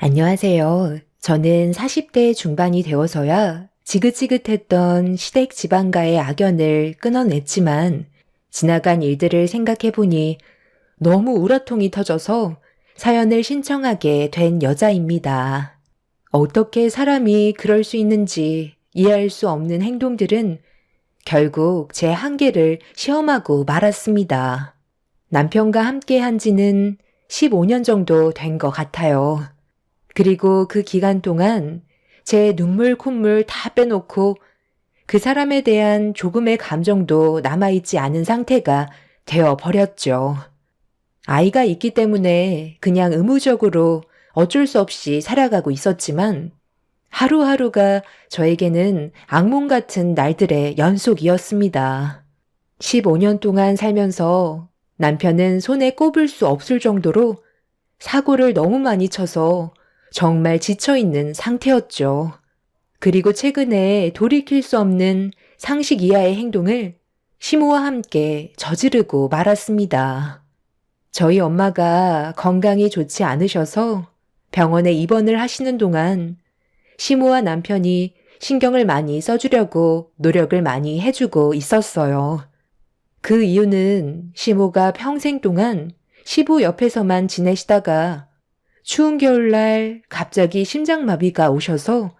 안녕하세요. 저는 40대 중반이 되어서야 지긋지긋했던 시댁 집안과의 악연을 끊어냈지만 지나간 일들을 생각해 보니 너무 우라통이 터져서 사연을 신청하게 된 여자입니다. 어떻게 사람이 그럴 수 있는지 이해할 수 없는 행동들은 결국 제 한계를 시험하고 말았습니다. 남편과 함께 한 지는 15년 정도 된 것 같아요. 그리고 그 기간 동안 제 눈물, 콧물 다 빼놓고 그 사람에 대한 조금의 감정도 남아있지 않은 상태가 되어 버렸죠. 아이가 있기 때문에 그냥 의무적으로 어쩔 수 없이 살아가고 있었지만 하루하루가 저에게는 악몽 같은 날들의 연속이었습니다. 15년 동안 살면서 남편은 손에 꼽을 수 없을 정도로 사고를 너무 많이 쳐서 정말 지쳐있는 상태였죠. 그리고 최근에 돌이킬 수 없는 상식 이하의 행동을 시모와 함께 저지르고 말았습니다. 저희 엄마가 건강이 좋지 않으셔서 병원에 입원을 하시는 동안 시모와 남편이 신경을 많이 써주려고 노력을 많이 해주고 있었어요. 그 이유는 시모가 평생 동안 시부 옆에서만 지내시다가 추운 겨울날 갑자기 심장마비가 오셔서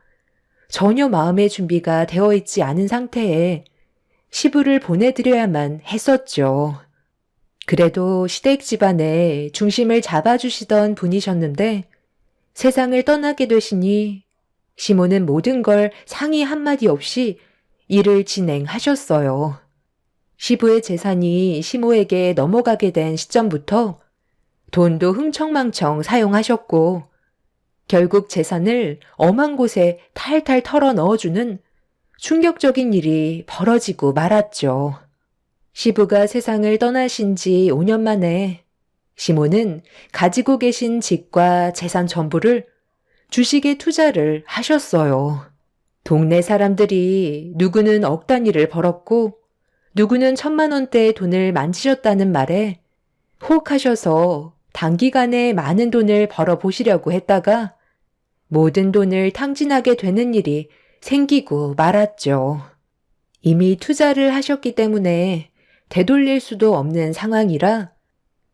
전혀 마음의 준비가 되어 있지 않은 상태에 시부를 보내드려야만 했었죠. 그래도 시댁 집안의 중심을 잡아주시던 분이셨는데 세상을 떠나게 되시니 시모는 모든 걸 상의 한마디 없이 일을 진행하셨어요. 시부의 재산이 시모에게 넘어가게 된 시점부터 돈도 흥청망청 사용하셨고 결국 재산을 엄한 곳에 탈탈 털어 넣어주는 충격적인 일이 벌어지고 말았죠. 시부가 세상을 떠나신 지 5년 만에 시모는 가지고 계신 집과 재산 전부를 주식에 투자를 하셨어요. 동네 사람들이 누구는 억 단위를 벌었고 누구는 1,000만 원대의 돈을 만지셨다는 말에 혹하셔서 단기간에 많은 돈을 벌어보시려고 했다가 모든 돈을 탕진하게 되는 일이 생기고 말았죠. 이미 투자를 하셨기 때문에 되돌릴 수도 없는 상황이라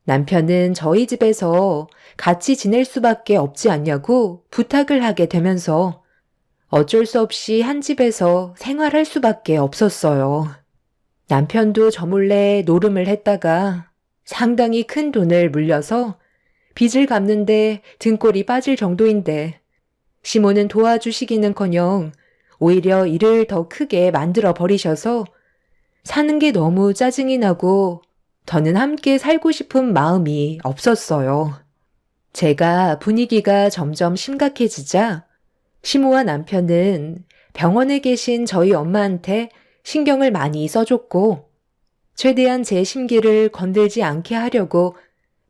남편은 저희 집에서 같이 지낼 수밖에 없지 않냐고 부탁을 하게 되면서 어쩔 수 없이 한 집에서 생활할 수밖에 없었어요. 남편도 저 몰래 노름을 했다가 상당히 큰 돈을 물려서 빚을 갚는데 등골이 빠질 정도인데 시모는 도와주시기는커녕 오히려 일을 더 크게 만들어 버리셔서 사는 게 너무 짜증이 나고 더는 함께 살고 싶은 마음이 없었어요. 제가 분위기가 점점 심각해지자 시모와 남편은 병원에 계신 저희 엄마한테 신경을 많이 써줬고 최대한 제 심기를 건들지 않게 하려고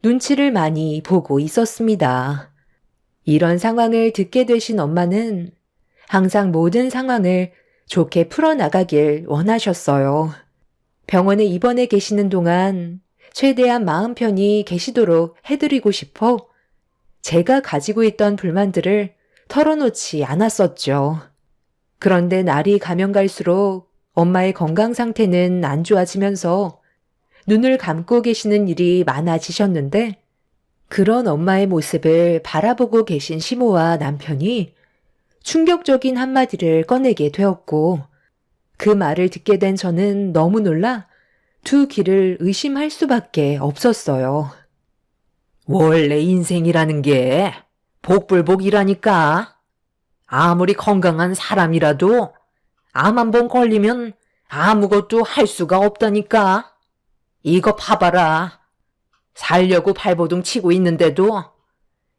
눈치를 많이 보고 있었습니다. 이런 상황을 듣게 되신 엄마는 항상 모든 상황을 좋게 풀어나가길 원하셨어요. 병원에 입원해 계시는 동안 최대한 마음 편히 계시도록 해드리고 싶어 제가 가지고 있던 불만들을 털어놓지 않았었죠. 그런데 날이 가면 갈수록 엄마의 건강 상태는 안 좋아지면서 눈을 감고 계시는 일이 많아지셨는데 그런 엄마의 모습을 바라보고 계신 시모와 남편이 충격적인 한마디를 꺼내게 되었고 그 말을 듣게 된 저는 너무 놀라 두 귀를 의심할 수밖에 없었어요. 원래 인생이라는 게 복불복이라니까. 아무리 건강한 사람이라도 암 한 번 걸리면 아무것도 할 수가 없다니까. 이거 봐봐라. 살려고 발버둥 치고 있는데도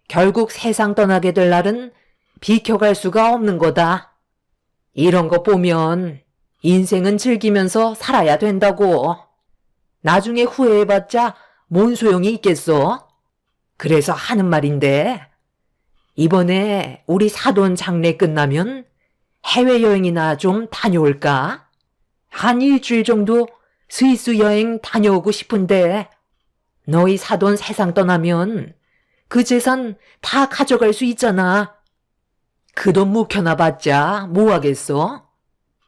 결국 세상 떠나게 될 날은 비켜갈 수가 없는 거다. 이런 거 보면 인생은 즐기면서 살아야 된다고. 나중에 후회해봤자 뭔 소용이 있겠어? 그래서 하는 말인데 이번에 우리 사돈 장례 끝나면 해외여행이나 좀 다녀올까? 한 일주일 정도 스위스 여행 다녀오고 싶은데 너희 사돈 세상 떠나면 그 재산 다 가져갈 수 있잖아. 그 돈 묵혀놔봤자 뭐 하겠어?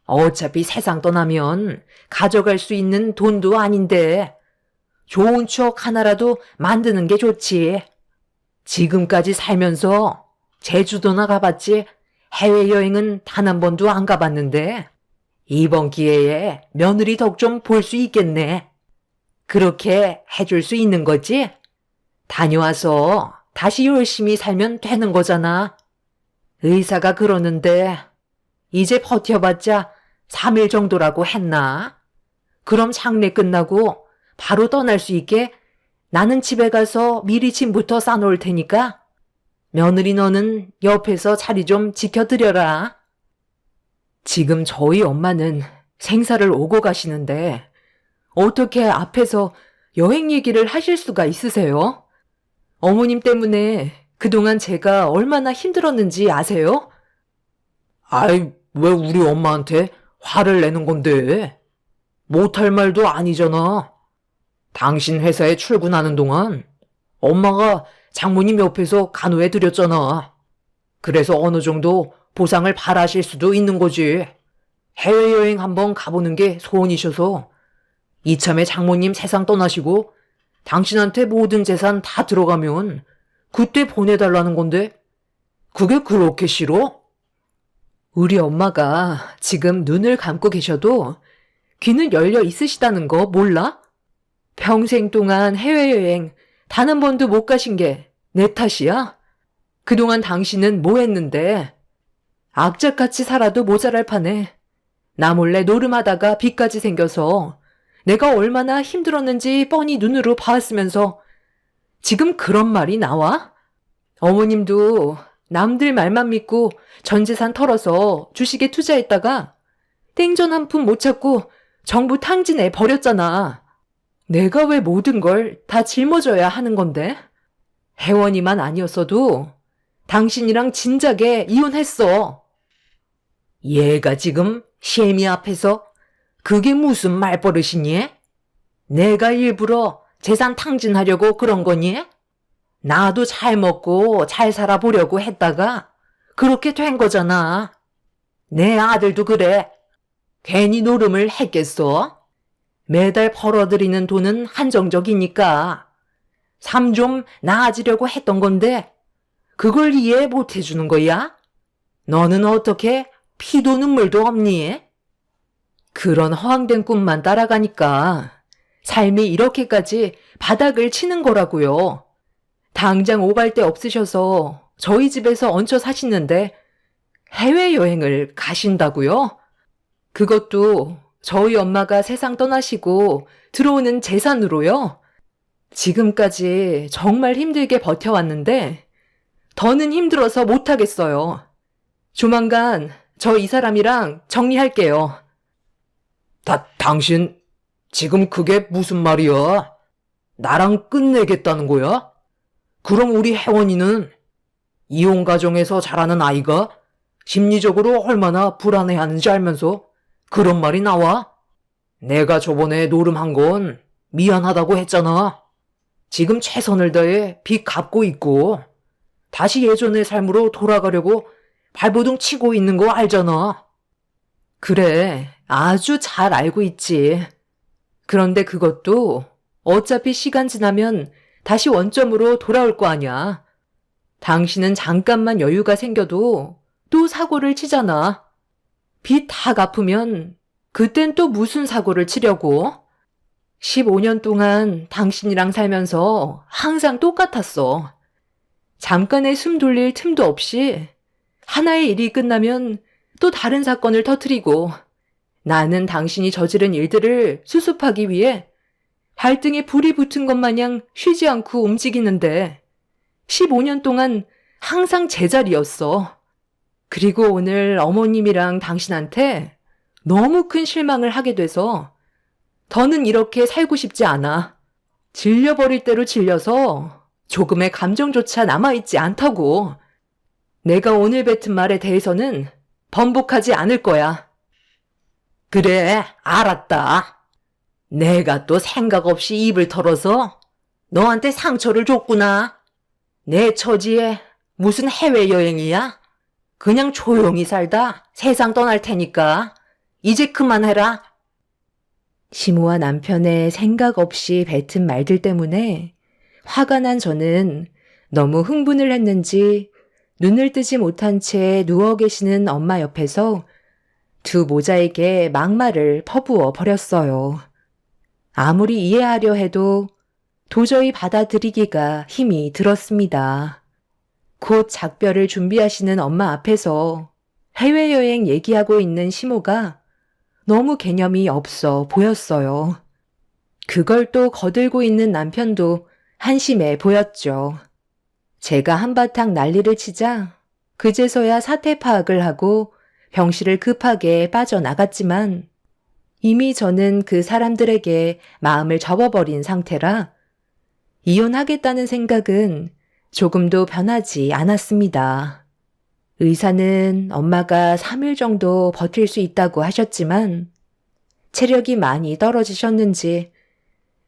어차피 세상 떠나면 가져갈 수 있는 돈도 아닌데 좋은 추억 하나라도 만드는 게 좋지. 지금까지 살면서 제주도나 가봤지 해외여행은 단 한 번도 안 가봤는데 이번 기회에 며느리 덕 좀 볼 수 있겠네. 그렇게 해줄 수 있는 거지? 다녀와서 다시 열심히 살면 되는 거잖아. 의사가 그러는데 이제 버텨봤자 3일 정도라고 했나? 그럼 장례 끝나고 바로 떠날 수 있게 나는 집에 가서 미리 짐부터 싸놓을 테니까 며느리 너는 옆에서 자리 좀 지켜드려라. 지금 저희 엄마는 생사를 오고 가시는데 어떻게 앞에서 여행 얘기를 하실 수가 있으세요? 어머님 때문에 그동안 제가 얼마나 힘들었는지 아세요? 아이, 왜 우리 엄마한테 화를 내는 건데? 못할 말도 아니잖아. 당신 회사에 출근하는 동안 엄마가 장모님 옆에서 간호해드렸잖아. 그래서 어느 정도 보상을 바라실 수도 있는 거지. 해외여행 한번 가보는 게 소원이셔서 이참에 장모님 세상 떠나시고 당신한테 모든 재산 다 들어가면 그때 보내달라는 건데 그게 그렇게 싫어? 우리 엄마가 지금 눈을 감고 계셔도 귀는 열려 있으시다는 거 몰라? 평생 동안 해외여행 단 한 번도 못 가신 게 내 탓이야? 그동안 당신은 뭐 했는데? 악착같이 살아도 모자랄 판에 나 몰래 노름하다가 빚까지 생겨서 내가 얼마나 힘들었는지 뻔히 눈으로 봤으면서 지금 그런 말이 나와? 어머님도 남들 말만 믿고 전 재산 털어서 주식에 투자했다가 땡전 한 푼 못 찾고 정부 탕진해 버렸잖아. 내가 왜 모든 걸 다 짊어져야 하는 건데? 혜원이만 아니었어도 당신이랑 진작에 이혼했어. 얘가 지금 시애미 앞에서 그게 무슨 말버릇이니? 내가 일부러 재산 탕진하려고 그런 거니? 나도 잘 먹고 잘 살아보려고 했다가 그렇게 된 거잖아. 내 아들도 그래. 괜히 노름을 했겠어? 매달 벌어들이는 돈은 한정적이니까 삶 좀 나아지려고 했던 건데 그걸 이해 못 해주는 거야? 너는 어떻게 피도 눈물도 없니? 그런 허황된 꿈만 따라가니까 삶이 이렇게까지 바닥을 치는 거라고요. 당장 오갈 데 없으셔서 저희 집에서 얹혀 사시는데 해외여행을 가신다고요? 그것도 저희 엄마가 세상 떠나시고 들어오는 재산으로요? 지금까지 정말 힘들게 버텨왔는데 더는 힘들어서 못하겠어요. 조만간 저 이 사람이랑 정리할게요. 당신 지금 그게 무슨 말이야? 나랑 끝내겠다는 거야? 그럼 우리 혜원이는 이혼 가정에서 자라는 아이가 심리적으로 얼마나 불안해하는지 알면서 그런 말이 나와? 내가 저번에 노름한 건 미안하다고 했잖아. 지금 최선을 다해 빚 갚고 있고 다시 예전의 삶으로 돌아가려고 발버둥 치고 있는 거 알잖아. 그래, 아주 잘 알고 있지. 그런데 그것도 어차피 시간 지나면 다시 원점으로 돌아올 거 아냐. 당신은 잠깐만 여유가 생겨도 또 사고를 치잖아. 빚 다 갚으면 그땐 또 무슨 사고를 치려고? 15년 동안 당신이랑 살면서 항상 똑같았어. 잠깐의 숨 돌릴 틈도 없이 하나의 일이 끝나면 또 다른 사건을 터뜨리고 나는 당신이 저지른 일들을 수습하기 위해 발등에 불이 붙은 것 마냥 쉬지 않고 움직이는데 15년 동안 항상 제자리였어. 그리고 오늘 어머님이랑 당신한테 너무 큰 실망을 하게 돼서 더는 이렇게 살고 싶지 않아. 질려버릴 대로 질려서 조금의 감정조차 남아있지 않다고. 내가 오늘 뱉은 말에 대해서는 번복하지 않을 거야. 그래, 알았다. 내가 또 생각 없이 입을 털어서 너한테 상처를 줬구나. 내 처지에 무슨 해외여행이야? 그냥 조용히 살다 세상 떠날 테니까 이제 그만해라. 시모와 남편의 생각 없이 뱉은 말들 때문에 화가 난 저는 너무 흥분을 했는지 눈을 뜨지 못한 채 누워 계시는 엄마 옆에서 두 모자에게 막말을 퍼부어 버렸어요. 아무리 이해하려 해도 도저히 받아들이기가 힘이 들었습니다. 곧 작별을 준비하시는 엄마 앞에서 해외여행 얘기하고 있는 시모가 너무 개념이 없어 보였어요. 그걸 또 거들고 있는 남편도 한심해 보였죠. 제가 한바탕 난리를 치자 그제서야 사태 파악을 하고 병실을 급하게 빠져나갔지만 이미 저는 그 사람들에게 마음을 접어버린 상태라 이혼하겠다는 생각은 조금도 변하지 않았습니다. 의사는 엄마가 3일 정도 버틸 수 있다고 하셨지만 체력이 많이 떨어지셨는지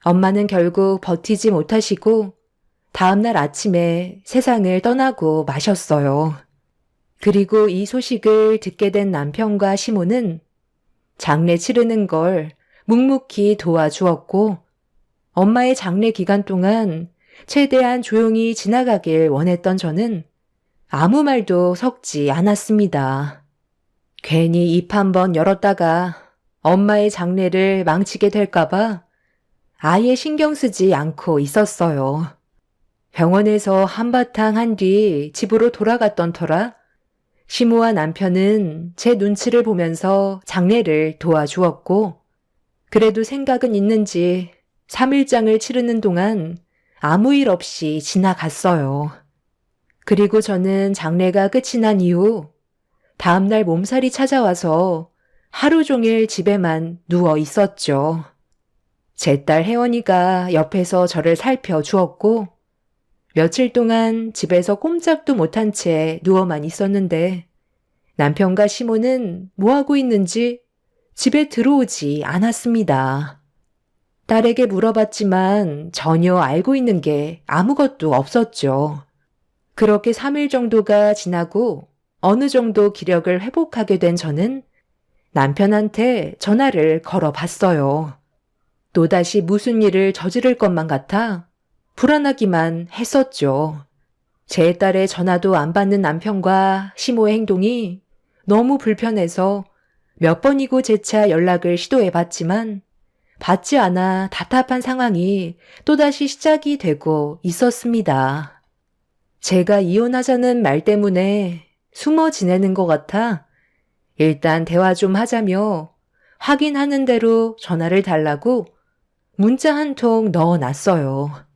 엄마는 결국 버티지 못하시고 다음날 아침에 세상을 떠나고 마셨어요. 그리고 이 소식을 듣게 된 남편과 시모는 장례 치르는 걸 묵묵히 도와주었고 엄마의 장례 기간 동안 최대한 조용히 지나가길 원했던 저는 아무 말도 섞지 않았습니다. 괜히 입 한번 열었다가 엄마의 장례를 망치게 될까봐 아예 신경 쓰지 않고 있었어요. 병원에서 한바탕 한 뒤 집으로 돌아갔던 터라 시모와 남편은 제 눈치를 보면서 장례를 도와주었고 그래도 생각은 있는지 3일장을 치르는 동안 아무 일 없이 지나갔어요. 그리고 저는 장례가 끝이 난 이후 다음날 몸살이 찾아와서 하루 종일 집에만 누워 있었죠. 제 딸 혜원이가 옆에서 저를 살펴주었고 며칠 동안 집에서 꼼짝도 못한 채 누워만 있었는데 남편과 시모는 뭐하고 있는지 집에 들어오지 않았습니다. 딸에게 물어봤지만 전혀 알고 있는 게 아무것도 없었죠. 그렇게 3일 정도가 지나고 어느 정도 기력을 회복하게 된 저는 남편한테 전화를 걸어봤어요. 또다시 무슨 일을 저지를 것만 같아 불안하기만 했었죠. 제 딸의 전화도 안 받는 남편과 시모의 행동이 너무 불편해서 몇 번이고 재차 연락을 시도해봤지만 받지 않아 답답한 상황이 또다시 시작이 되고 있었습니다. 제가 이혼하자는 말 때문에 숨어 지내는 것 같아 일단 대화 좀 하자며 확인하는 대로 전화를 달라고 문자 한 통 넣어놨어요.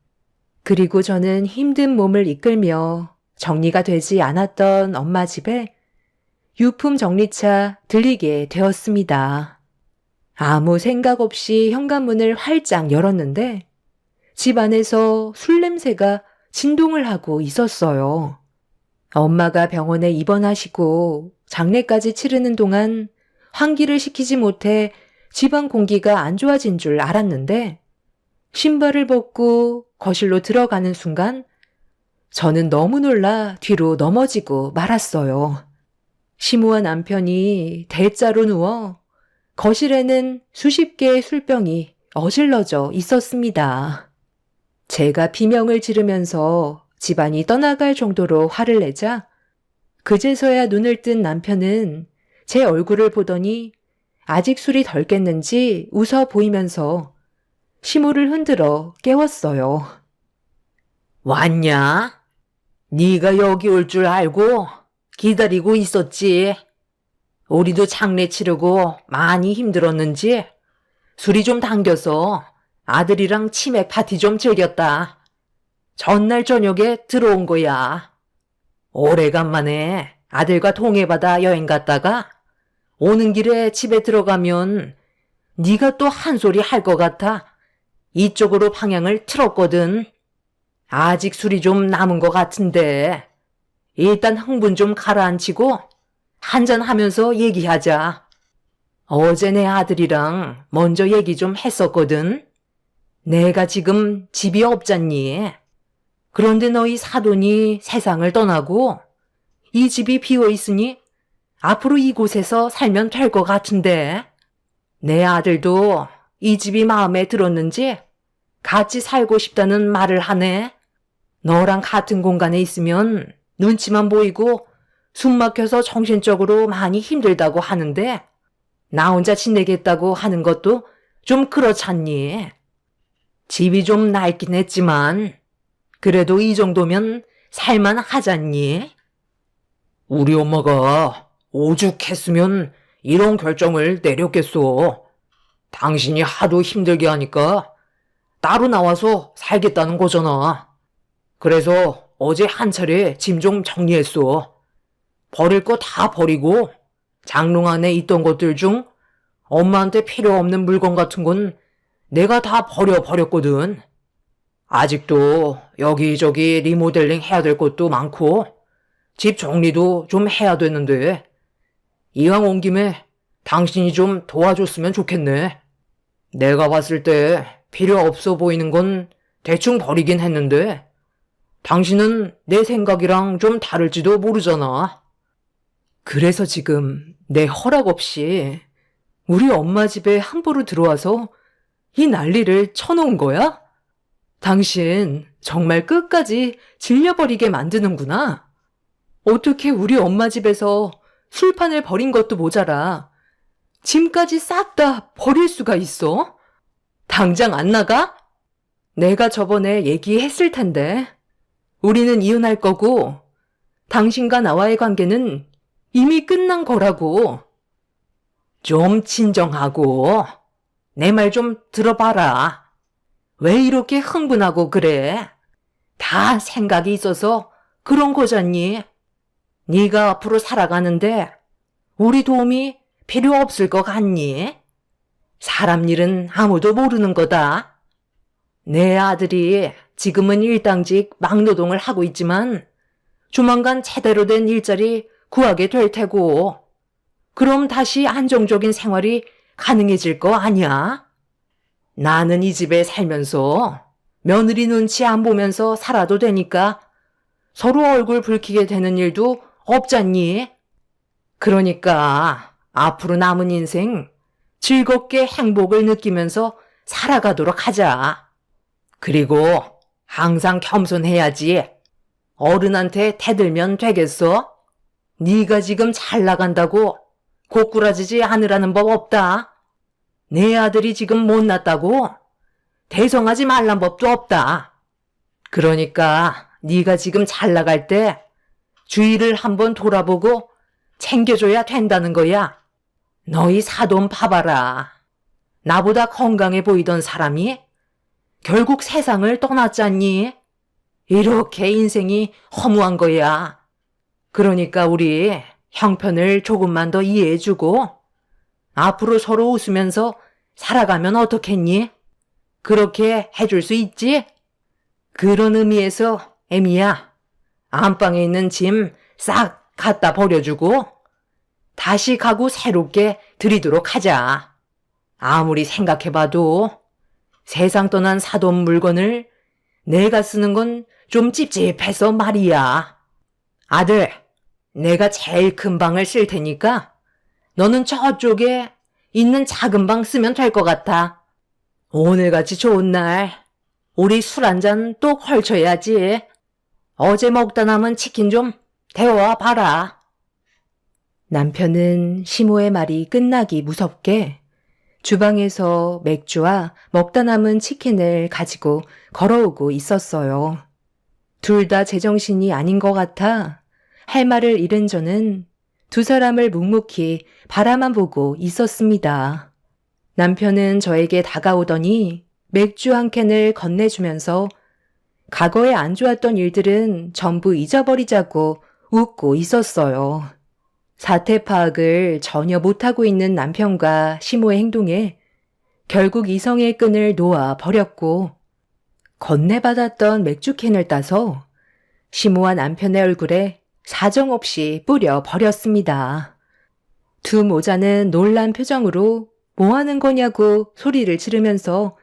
그리고 저는 힘든 몸을 이끌며 정리가 되지 않았던 엄마 집에 유품 정리차 들리게 되었습니다. 아무 생각 없이 현관문을 활짝 열었는데 집 안에서 술 냄새가 진동을 하고 있었어요. 엄마가 병원에 입원하시고 장례까지 치르는 동안 환기를 시키지 못해 집안 공기가 안 좋아진 줄 알았는데 신발을 벗고 거실로 들어가는 순간 저는 너무 놀라 뒤로 넘어지고 말았어요. 시모와 남편이 대자로 누워 거실에는 수십 개의 술병이 어질러져 있었습니다. 제가 비명을 지르면서 집안이 떠나갈 정도로 화를 내자 그제서야 눈을 뜬 남편은 제 얼굴을 보더니 아직 술이 덜 깼는지 웃어 보이면서 시모를 흔들어 깨웠어요. 왔냐? 네가 여기 올 줄 알고 기다리고 있었지. 우리도 장례 치르고 많이 힘들었는지 술이 좀 당겨서 아들이랑 치맥 파티 좀 즐겼다. 전날 저녁에 들어온 거야. 오래간만에 아들과 동해바다 여행 갔다가 오는 길에 집에 들어가면 네가 또 한 소리 할 것 같아 이쪽으로 방향을 틀었거든. 아직 술이 좀 남은 것 같은데 일단 흥분 좀 가라앉히고 한잔하면서 얘기하자. 어제 내 아들이랑 먼저 얘기 좀 했었거든. 내가 지금 집이 없잖니. 그런데 너희 사돈이 세상을 떠나고 이 집이 비어 있으니 앞으로 이곳에서 살면 될 것 같은데. 내 아들도 이 집이 마음에 들었는지 같이 살고 싶다는 말을 하네. 너랑 같은 공간에 있으면 눈치만 보이고 숨 막혀서 정신적으로 많이 힘들다고 하는데 나 혼자 지내겠다고 하는 것도 좀 그렇잖니. 집이 좀 낡긴 했지만 그래도 이 정도면 살만 하잖니. 우리 엄마가 오죽했으면 이런 결정을 내렸겠소. 당신이 하도 힘들게 하니까 따로 나와서 살겠다는 거잖아. 그래서 어제 한 차례 짐 좀 정리했어. 버릴 거 다 버리고 장롱 안에 있던 것들 중 엄마한테 필요 없는 물건 같은 건 내가 다 버렸거든. 아직도 여기저기 리모델링 해야 될 것도 많고 집 정리도 좀 해야 되는데 이왕 온 김에 당신이 좀 도와줬으면 좋겠네. 내가 봤을 때 필요 없어 보이는 건 대충 버리긴 했는데 당신은 내 생각이랑 좀 다를지도 모르잖아. 그래서 지금 내 허락 없이 우리 엄마 집에 함부로 들어와서 이 난리를 쳐놓은 거야? 당신 정말 끝까지 질려버리게 만드는구나. 어떻게 우리 엄마 집에서 술판을 버린 것도 모자라 짐까지 싹 다 버릴 수가 있어? 당장 안 나가? 내가 저번에 얘기했을 텐데 우리는 이혼할 거고 당신과 나와의 관계는 이미 끝난 거라고. 좀 진정하고 내 말 좀 들어봐라. 왜 이렇게 흥분하고 그래? 다 생각이 있어서 그런 거잖니. 네가 앞으로 살아가는데 우리 도움이 필요 없을 것 같니? 사람 일은 아무도 모르는 거다. 내 아들이 지금은 일당직 막노동을 하고 있지만 조만간 제대로 된 일자리 구하게 될 테고 그럼 다시 안정적인 생활이 가능해질 거 아니야? 나는 이 집에 살면서 며느리 눈치 안 보면서 살아도 되니까 서로 얼굴 붉히게 되는 일도 없잖니? 그러니까 앞으로 남은 인생 즐겁게 행복을 느끼면서 살아가도록 하자. 그리고 항상 겸손해야지. 어른한테 대들면 되겠어? 네가 지금 잘 나간다고 고꾸라지지 않으라는 법 없다. 내 아들이 지금 못났다고 대성하지 말란 법도 없다. 그러니까 네가 지금 잘 나갈 때 주위를 한번 돌아보고 챙겨줘야 된다는 거야. 너희 사돈 봐봐라. 나보다 건강해 보이던 사람이 결국 세상을 떠났잖니. 이렇게 인생이 허무한 거야. 그러니까 우리 형편을 조금만 더 이해해주고 앞으로 서로 웃으면서 살아가면 어떻겠니? 그렇게 해줄 수 있지? 그런 의미에서 애미야, 안방에 있는 짐 싹 갖다 버려주고 다시 가구 새롭게 들이도록 하자. 아무리 생각해봐도 세상 떠난 사돈 물건을 내가 쓰는 건 좀 찝찝해서 말이야. 아들, 내가 제일 큰 방을 쓸 테니까 너는 저쪽에 있는 작은 방 쓰면 될 것 같아. 오늘같이 좋은 날 우리 술 한잔 또 걸쳐야지. 어제 먹다 남은 치킨 좀 데워와 봐라. 남편은 시모의 말이 끝나기 무섭게 주방에서 맥주와 먹다 남은 치킨을 가지고 걸어오고 있었어요. 둘 다 제정신이 아닌 것 같아 할 말을 잃은 저는 두 사람을 묵묵히 바라만 보고 있었습니다. 남편은 저에게 다가오더니 맥주 한 캔을 건네주면서 과거에 안 좋았던 일들은 전부 잊어버리자고 웃고 있었어요. 사태 파악을 전혀 못하고 있는 남편과 시모의 행동에 결국 이성의 끈을 놓아 버렸고 건네받았던 맥주캔을 따서 시모와 남편의 얼굴에 사정없이 뿌려 버렸습니다. 두 모자는 놀란 표정으로 뭐 하는 거냐고 소리를 지르면서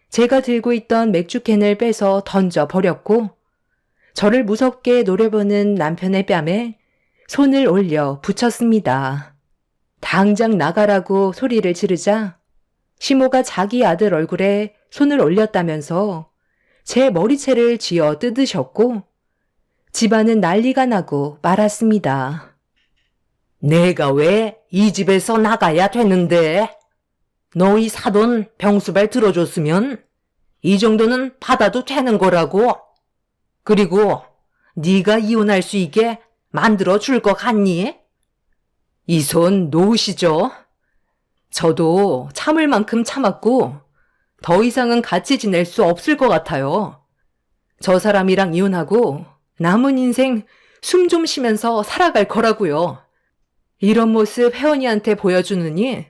제가 들고 있던 맥주캔을 빼서 던져 버렸고 저를 무섭게 노려보는 남편의 뺨에 손을 올려 붙였습니다. 당장 나가라고 소리를 지르자 시모가 자기 아들 얼굴에 손을 올렸다면서 제 머리채를 쥐어 뜯으셨고 집안은 난리가 나고 말았습니다. 내가 왜 이 집에서 나가야 되는데? 너희 사돈 병수발 들어줬으면 이 정도는 받아도 되는 거라고. 그리고 네가 이혼할 수 있게 만들어 줄 것 같니? 이 손 놓으시죠. 저도 참을 만큼 참았고 더 이상은 같이 지낼 수 없을 것 같아요. 저 사람이랑 이혼하고 남은 인생 숨 좀 쉬면서 살아갈 거라고요. 이런 모습 혜원이한테 보여주느니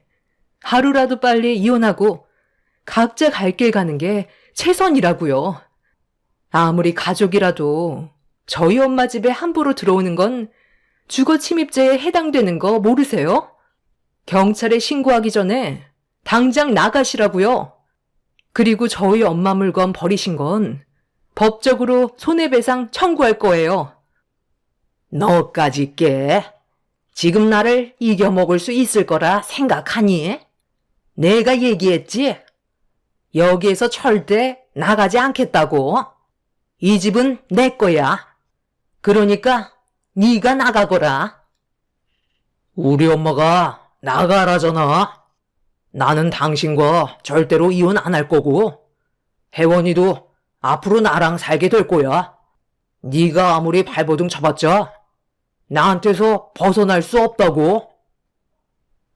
하루라도 빨리 이혼하고 각자 갈 길 가는 게 최선이라고요. 아무리 가족이라도 저희 엄마 집에 함부로 들어오는 건 주거 침입죄에 해당되는 거 모르세요? 경찰에 신고하기 전에 당장 나가시라고요. 그리고 저희 엄마 물건 버리신 건 법적으로 손해배상 청구할 거예요. 너까지 깨. 지금 나를 이겨먹을 수 있을 거라 생각하니? 내가 얘기했지? 여기에서 절대 나가지 않겠다고. 이 집은 내 거야. 그러니까 네가 나가거라. 우리 엄마가 나가라잖아. 나는 당신과 절대로 이혼 안 할 거고 혜원이도 앞으로 나랑 살게 될 거야. 네가 아무리 발버둥 쳐봤자 나한테서 벗어날 수 없다고.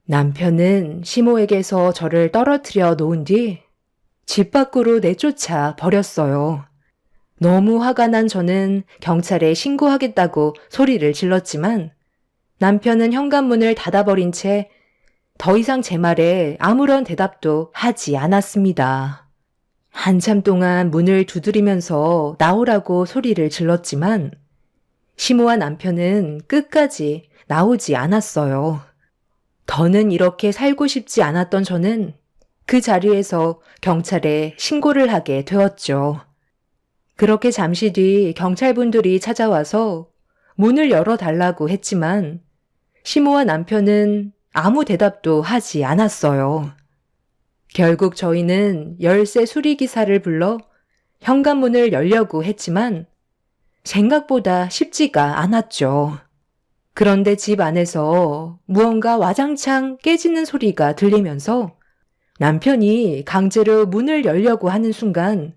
남편은 시모에게서 저를 떨어뜨려 놓은 뒤 집 밖으로 내쫓아 버렸어요. 너무 화가 난 저는 경찰에 신고하겠다고 소리를 질렀지만 남편은 현관문을 닫아버린 채 더 이상 제 말에 아무런 대답도 하지 않았습니다. 한참 동안 문을 두드리면서 나오라고 소리를 질렀지만 시모와 남편은 끝까지 나오지 않았어요. 더는 이렇게 살고 싶지 않았던 저는 그 자리에서 경찰에 신고를 하게 되었죠. 그렇게 잠시 뒤 경찰분들이 찾아와서 문을 열어달라고 했지만 시모와 남편은 아무 대답도 하지 않았어요. 결국 저희는 열쇠 수리기사를 불러 현관문을 열려고 했지만 생각보다 쉽지가 않았죠. 그런데 집 안에서 무언가 와장창 깨지는 소리가 들리면서 남편이 강제로 문을 열려고 하는 순간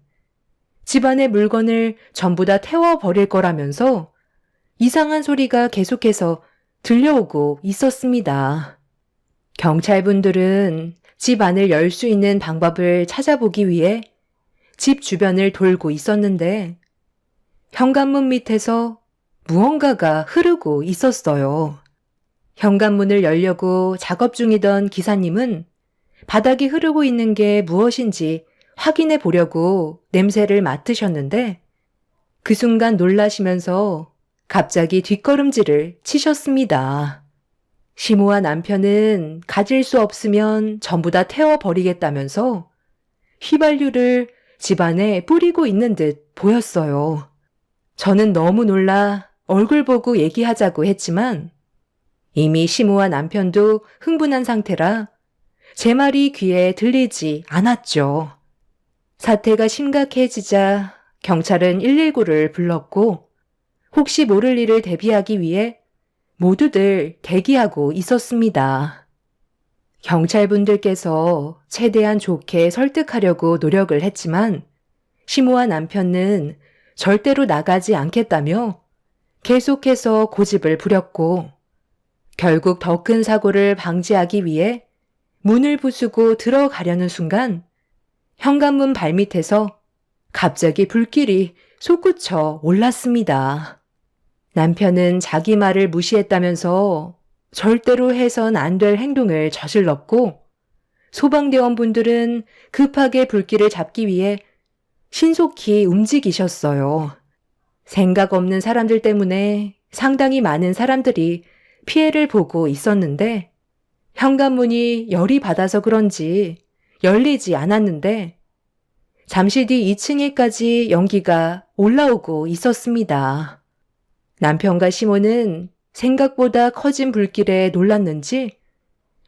집안의 물건을 전부 다 태워버릴 거라면서 이상한 소리가 계속해서 들려오고 있었습니다. 경찰분들은 집 안을 열 수 있는 방법을 찾아보기 위해 집 주변을 돌고 있었는데 현관문 밑에서 무언가가 흐르고 있었어요. 현관문을 열려고 작업 중이던 기사님은 바닥에 흐르고 있는 게 무엇인지 확인해 보려고 냄새를 맡으셨는데 그 순간 놀라시면서 갑자기 뒷걸음질을 치셨습니다. 시모와 남편은 가질 수 없으면 전부 다 태워버리겠다면서 휘발유를 집안에 뿌리고 있는 듯 보였어요. 저는 너무 놀라 얼굴 보고 얘기하자고 했지만 이미 시모와 남편도 흥분한 상태라 제 말이 귀에 들리지 않았죠. 사태가 심각해지자 경찰은 119를 불렀고 혹시 모를 일을 대비하기 위해 모두들 대기하고 있었습니다. 경찰분들께서 최대한 좋게 설득하려고 노력을 했지만 시모와 남편은 절대로 나가지 않겠다며 계속해서 고집을 부렸고 결국 더 큰 사고를 방지하기 위해 문을 부수고 들어가려는 순간 현관문 발밑에서 갑자기 불길이 솟구쳐 올랐습니다. 남편은 자기 말을 무시했다면서 절대로 해선 안 될 행동을 저질렀고 소방대원분들은 급하게 불길을 잡기 위해 신속히 움직이셨어요. 생각 없는 사람들 때문에 상당히 많은 사람들이 피해를 보고 있었는데 현관문이 열이 받아서 그런지 열리지 않았는데 잠시 뒤 2층에까지 연기가 올라오고 있었습니다. 남편과 시모는 생각보다 커진 불길에 놀랐는지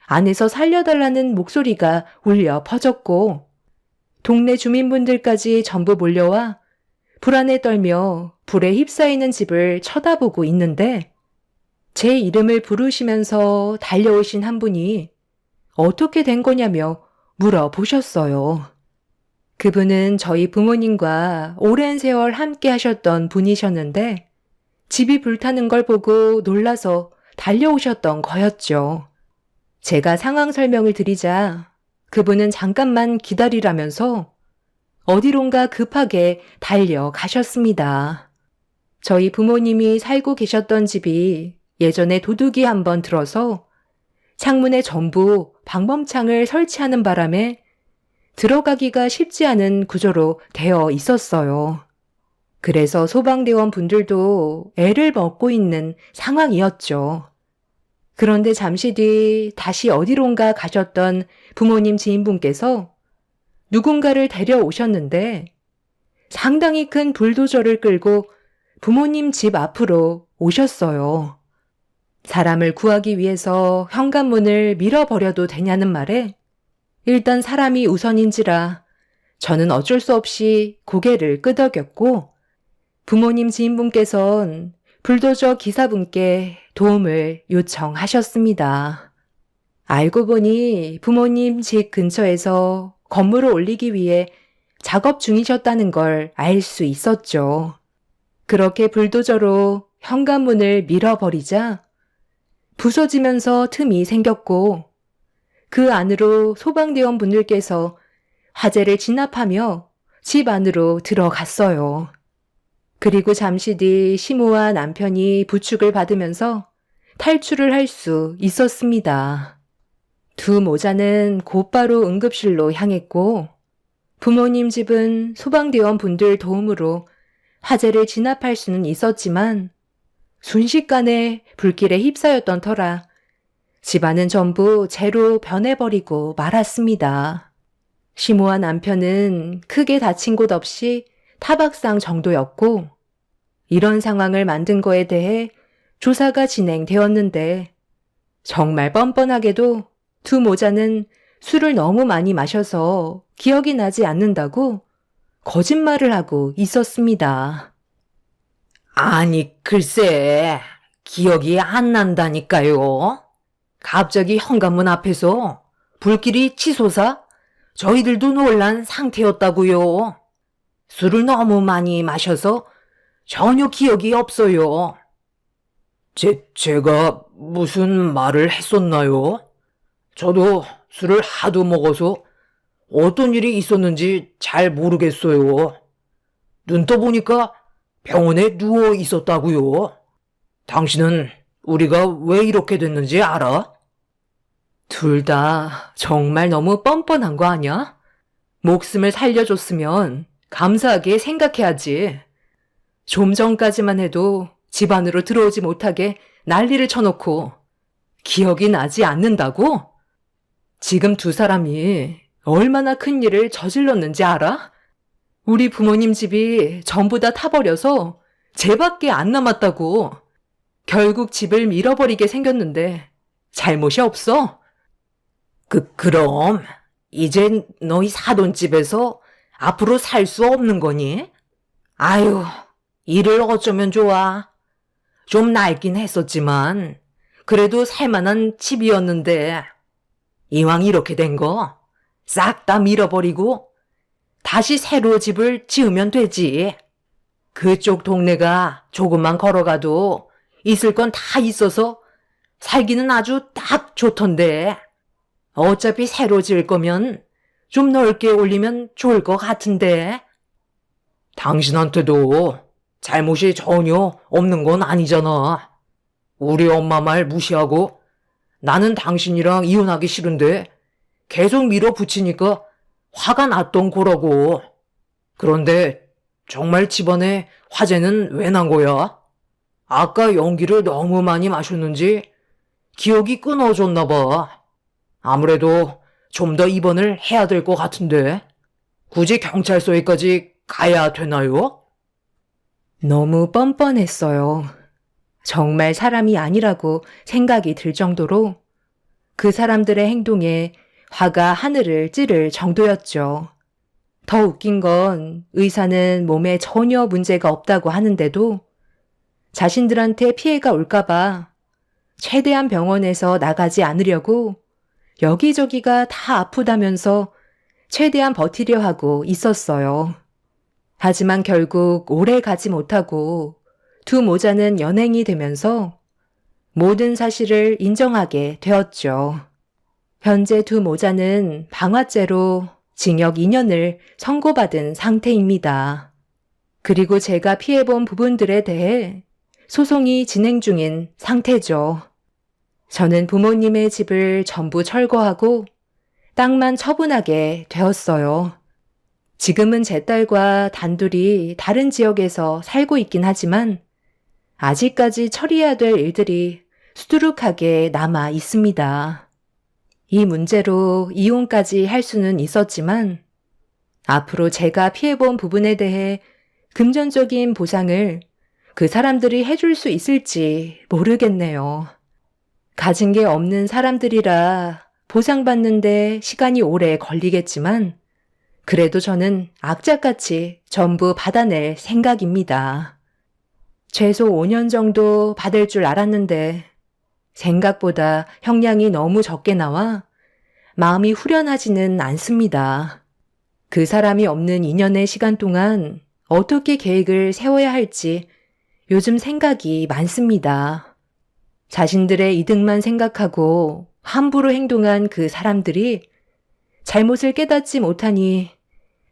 안에서 살려달라는 목소리가 울려 퍼졌고 동네 주민분들까지 전부 몰려와 불안에 떨며 불에 휩싸이는 집을 쳐다보고 있는데 제 이름을 부르시면서 달려오신 한 분이 어떻게 된 거냐며 물어보셨어요. 그분은 저희 부모님과 오랜 세월 함께 하셨던 분이셨는데 집이 불타는 걸 보고 놀라서 달려오셨던 거였죠. 제가 상황 설명을 드리자 그분은 잠깐만 기다리라면서 어디론가 급하게 달려가셨습니다. 저희 부모님이 살고 계셨던 집이 예전에 도둑이 한번 들어서 창문에 전부 방범창을 설치하는 바람에 들어가기가 쉽지 않은 구조로 되어 있었어요. 그래서 소방대원 분들도 애를 먹고 있는 상황이었죠. 그런데 잠시 뒤 다시 어디론가 가셨던 부모님 지인분께서 누군가를 데려오셨는데 상당히 큰 불도저를 끌고 부모님 집 앞으로 오셨어요. 사람을 구하기 위해서 현관문을 밀어버려도 되냐는 말에 일단 사람이 우선인지라 저는 어쩔 수 없이 고개를 끄덕였고 부모님 지인분께선 불도저 기사분께 도움을 요청하셨습니다. 알고 보니 부모님 집 근처에서 건물을 올리기 위해 작업 중이셨다는 걸 알 수 있었죠. 그렇게 불도저로 현관문을 밀어버리자 부서지면서 틈이 생겼고 그 안으로 소방대원 분들께서 화재를 진압하며 집 안으로 들어갔어요. 그리고 잠시 뒤 시모와 남편이 부축을 받으면서 탈출을 할 수 있었습니다. 두 모자는 곧바로 응급실로 향했고 부모님 집은 소방대원 분들 도움으로 화재를 진압할 수는 있었지만 순식간에 불길에 휩싸였던 터라 집안은 전부 재로 변해버리고 말았습니다. 시모와 남편은 크게 다친 곳 없이 타박상 정도였고 이런 상황을 만든 거에 대해 조사가 진행되었는데 정말 뻔뻔하게도 두 모자는 술을 너무 많이 마셔서 기억이 나지 않는다고 거짓말을 하고 있었습니다. 아니, 글쎄, 기억이 안 난다니까요. 갑자기 현관문 앞에서 불길이 치솟아 저희들도 놀란 상태였다고요. 술을 너무 많이 마셔서 전혀 기억이 없어요. 제가 무슨 말을 했었나요? 저도 술을 하도 먹어서 어떤 일이 있었는지 잘 모르겠어요. 눈 떠보니까 병원에 누워 있었다고요. 당신은 우리가 왜 이렇게 됐는지 알아? 둘 다 정말 너무 뻔뻔한 거 아니야? 목숨을 살려줬으면 감사하게 생각해야지. 좀 전까지만 해도 집 안으로 들어오지 못하게 난리를 쳐놓고 기억이 나지 않는다고? 지금 두 사람이 얼마나 큰 일을 저질렀는지 알아? 우리 부모님 집이 전부 다 타버려서 쟤밖에 안 남았다고. 결국 집을 밀어버리게 생겼는데 잘못이 없어? 그럼 이제 너희 사돈집에서 앞으로 살 수 없는 거니? 아유, 일을 어쩌면 좋아. 좀 낡긴 했었지만 그래도 살만한 집이었는데 이왕 이렇게 된 거 싹 다 밀어버리고 다시 새로 집을 지으면 되지. 그쪽 동네가 조금만 걸어가도 있을 건 다 있어서 살기는 아주 딱 좋던데. 어차피 새로 지을 거면 좀 넓게 올리면 좋을 것 같은데. 당신한테도 잘못이 전혀 없는 건 아니잖아. 우리 엄마 말 무시하고 나는 당신이랑 이혼하기 싫은데 계속 밀어붙이니까 화가 났던 거라고. 그런데 정말 집안에 화재는 왜 난 거야? 아까 연기를 너무 많이 마셨는지 기억이 끊어졌나 봐. 아무래도 좀 더 입원을 해야 될 것 같은데. 굳이 경찰서에까지 가야 되나요? 너무 뻔뻔했어요. 정말 사람이 아니라고 생각이 들 정도로 그 사람들의 행동에 화가 하늘을 찌를 정도였죠. 더 웃긴 건 의사는 몸에 전혀 문제가 없다고 하는데도 자신들한테 피해가 올까봐 최대한 병원에서 나가지 않으려고 여기저기가 다 아프다면서 최대한 버티려 하고 있었어요. 하지만 결국 오래 가지 못하고 두 모자는 연행이 되면서 모든 사실을 인정하게 되었죠. 현재 두 모자는 방화죄로 징역 2년을 선고받은 상태입니다. 그리고 제가 피해본 부분들에 대해 소송이 진행 중인 상태죠. 저는 부모님의 집을 전부 철거하고 땅만 처분하게 되었어요. 지금은 제 딸과 단둘이 다른 지역에서 살고 있긴 하지만 아직까지 처리해야 될 일들이 수두룩하게 남아 있습니다. 이 문제로 이혼까지 할 수는 있었지만 앞으로 제가 피해본 부분에 대해 금전적인 보상을 그 사람들이 해줄 수 있을지 모르겠네요. 가진 게 없는 사람들이라 보상받는데 시간이 오래 걸리겠지만 그래도 저는 악착같이 전부 받아낼 생각입니다. 최소 5년 정도 받을 줄 알았는데 생각보다 형량이 너무 적게 나와 마음이 후련하지는 않습니다. 그 사람이 없는 2년의 시간 동안 어떻게 계획을 세워야 할지 요즘 생각이 많습니다. 자신들의 이득만 생각하고 함부로 행동한 그 사람들이 잘못을 깨닫지 못하니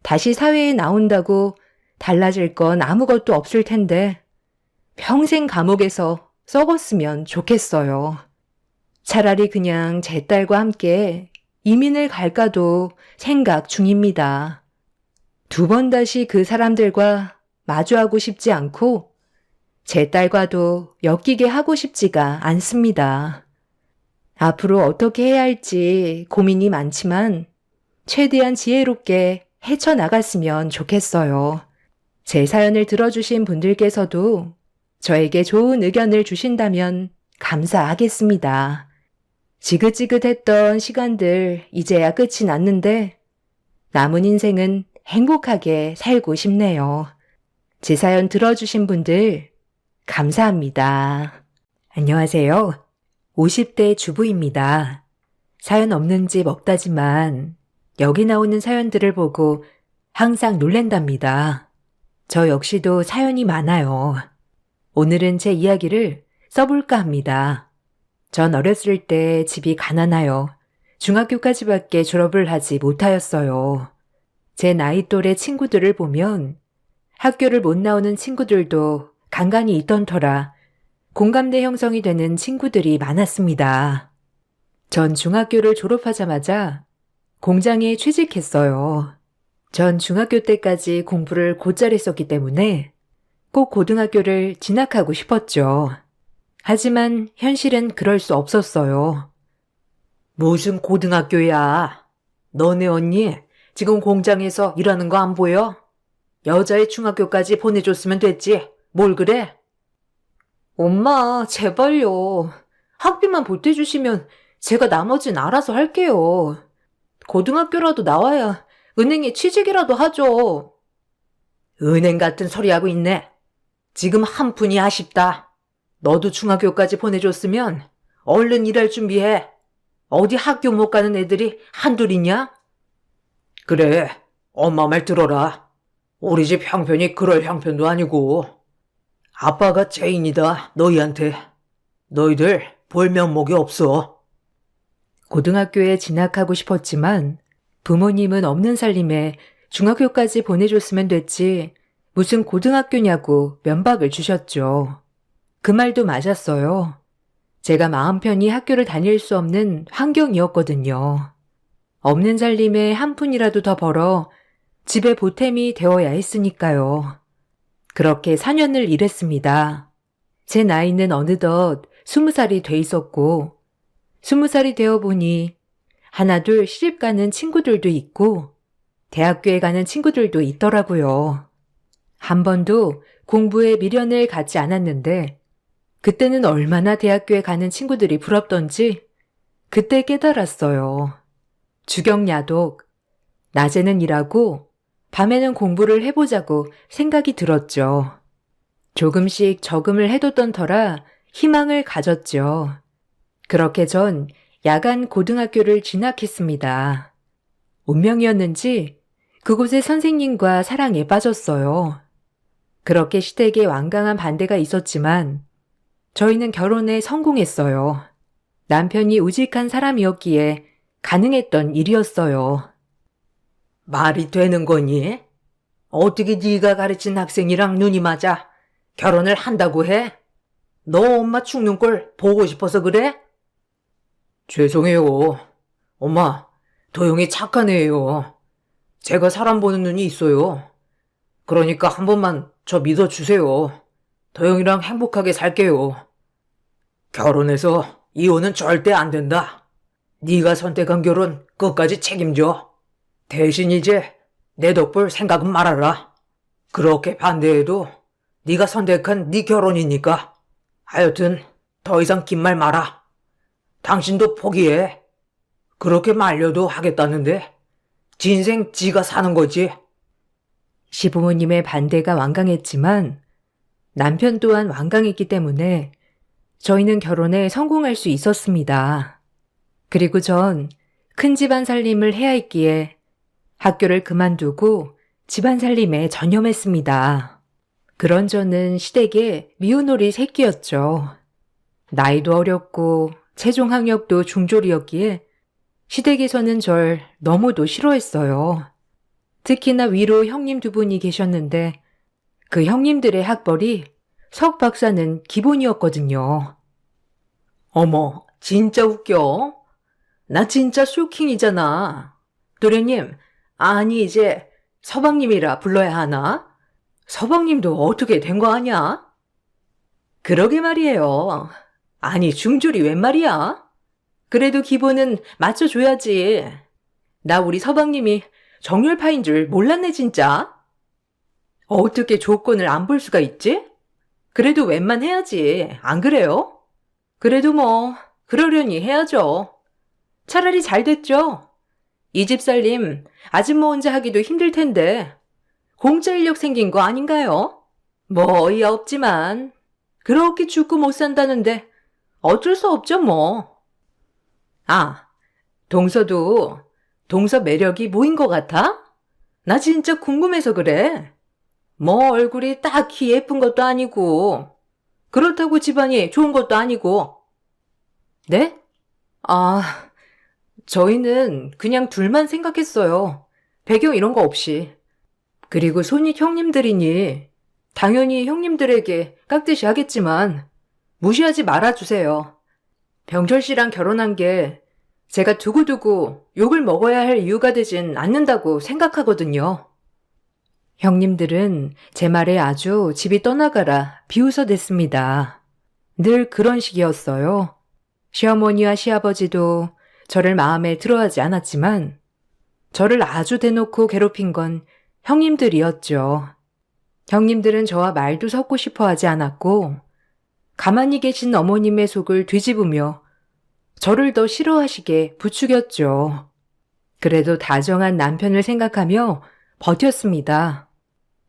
다시 사회에 나온다고 달라질 건 아무것도 없을 텐데 평생 감옥에서 썩었으면 좋겠어요. 차라리 그냥 제 딸과 함께 이민을 갈까도 생각 중입니다. 두 번 다시 그 사람들과 마주하고 싶지 않고 제 딸과도 엮이게 하고 싶지가 않습니다. 앞으로 어떻게 해야 할지 고민이 많지만 최대한 지혜롭게 헤쳐나갔으면 좋겠어요. 제 사연을 들어주신 분들께서도 저에게 좋은 의견을 주신다면 감사하겠습니다. 지긋지긋했던 시간들 이제야 끝이 났는데 남은 인생은 행복하게 살고 싶네요. 제 사연 들어주신 분들 감사합니다. 안녕하세요. 50대 주부입니다. 사연 없는 집 없다지만 여기 나오는 사연들을 보고 항상 놀랜답니다. 저 역시도 사연이 많아요. 오늘은 제 이야기를 써볼까 합니다. 전 어렸을 때 집이 가난하여 중학교까지밖에 졸업을 하지 못하였어요. 제 나이 또래 친구들을 보면 학교를 못 나오는 친구들도 간간이 있던 터라 공감대 형성이 되는 친구들이 많았습니다. 전 중학교를 졸업하자마자 공장에 취직했어요. 전 중학교 때까지 공부를 곧잘 했었기 때문에 꼭 고등학교를 진학하고 싶었죠. 하지만 현실은 그럴 수 없었어요. 무슨 고등학교야? 너네 언니 지금 공장에서 일하는 거 안 보여? 여자의 중학교까지 보내줬으면 됐지. 뭘 그래? 엄마, 제발요. 학비만 보태주시면 제가 나머진 알아서 할게요. 고등학교라도 나와야 은행에 취직이라도 하죠. 은행 같은 소리 하고 있네. 지금 한 푼이 아쉽다. 너도 중학교까지 보내줬으면 얼른 일할 준비해. 어디 학교 못 가는 애들이 한둘이냐? 그래, 엄마 말 들어라. 우리 집 형편이 그럴 형편도 아니고. 아빠가 죄인이다, 너희한테. 너희들 볼 면목이 없어. 고등학교에 진학하고 싶었지만 부모님은 없는 살림에 중학교까지 보내줬으면 됐지 무슨 고등학교냐고 면박을 주셨죠. 그 말도 맞았어요. 제가 마음 편히 학교를 다닐 수 없는 환경이었거든요. 없는 살림에 한 푼이라도 더 벌어 집에 보탬이 되어야 했으니까요. 그렇게 4년을 일했습니다. 제 나이는 어느덧 20살이 돼 있었고 20살이 되어 보니 하나둘 시집 가는 친구들도 있고 대학교에 가는 친구들도 있더라고요. 한 번도 공부에 미련을 갖지 않았는데 그때는 얼마나 대학교에 가는 친구들이 부럽던지 그때 깨달았어요. 주경야독, 낮에는 일하고 밤에는 공부를 해보자고 생각이 들었죠. 조금씩 적응을 해뒀던 터라 희망을 가졌죠. 그렇게 전 야간 고등학교를 진학했습니다. 운명이었는지 그곳의 선생님과 사랑에 빠졌어요. 그렇게 시댁에 완강한 반대가 있었지만 저희는 결혼에 성공했어요. 남편이 우직한 사람이었기에 가능했던 일이었어요. 말이 되는 거니? 어떻게 네가 가르친 학생이랑 눈이 맞아 결혼을 한다고 해? 너 엄마 죽는 꼴 보고 싶어서 그래? 죄송해요. 엄마, 도영이 착한 애예요. 제가 사람 보는 눈이 있어요. 그러니까 한 번만 저 믿어주세요. 도영이랑 행복하게 살게요. 결혼해서 이혼은 절대 안 된다. 네가 선택한 결혼 끝까지 책임져. 대신 이제 내 덕볼 생각은 말아라. 그렇게 반대해도 네가 선택한 네 결혼이니까. 하여튼 더 이상 긴 말 마라. 당신도 포기해. 그렇게 말려도 하겠다는데 지 인생 지가 사는 거지. 시부모님의 반대가 완강했지만 남편 또한 완강했기 때문에 저희는 결혼에 성공할 수 있었습니다. 그리고 전 큰 집안 살림을 해야 했기에 학교를 그만두고 집안 살림에 전념했습니다. 그런 저는 시댁의 미운놀이 새끼였죠. 나이도 어렸고 최종 학력도 중졸이었기에 시댁에서는 절 너무도 싫어했어요. 특히나 위로 형님 두 분이 계셨는데 그 형님들의 학벌이 석 박사는 기본이었거든요. 어머, 진짜 웃겨. 나 진짜 쇼킹이잖아. 도련님, 아니 이제 서방님이라 불러야 하나? 서방님도 어떻게 된 거 아냐? 그러게 말이에요. 아니 중졸이 웬 말이야? 그래도 기본은 맞춰줘야지. 나 우리 서방님이 정열파인 줄 몰랐네 진짜. 어떻게 조건을 안 볼 수가 있지? 그래도 웬만해야지. 안 그래요? 그래도 뭐 그러려니 해야죠. 차라리 잘 됐죠. 이 집 살림 아줌마 혼자 하기도 힘들 텐데 공짜 인력 생긴 거 아닌가요? 뭐 어이야 없지만 그렇게 죽고 못 산다는데 어쩔 수 없죠 뭐. 아, 동서도 동서 매력이 뭐인 것 같아? 나 진짜 궁금해서 그래. 뭐 얼굴이 딱히 예쁜 것도 아니고 그렇다고 집안이 좋은 것도 아니고. 네? 아, 저희는 그냥 둘만 생각했어요. 배경 이런 거 없이. 그리고 손익 형님들이니 당연히 형님들에게 깍듯이 하겠지만 무시하지 말아주세요. 병철 씨랑 결혼한 게 제가 두고두고 욕을 먹어야 할 이유가 되진 않는다고 생각하거든요. 형님들은 제 말에 아주 집이 떠나가라 비웃어댔습니다. 늘 그런 식이었어요. 시어머니와 시아버지도 저를 마음에 들어하지 않았지만 저를 아주 대놓고 괴롭힌 건 형님들이었죠. 형님들은 저와 말도 섞고 싶어 하지 않았고 가만히 계신 어머님의 속을 뒤집으며 저를 더 싫어하시게 부추겼죠. 그래도 다정한 남편을 생각하며 버텼습니다.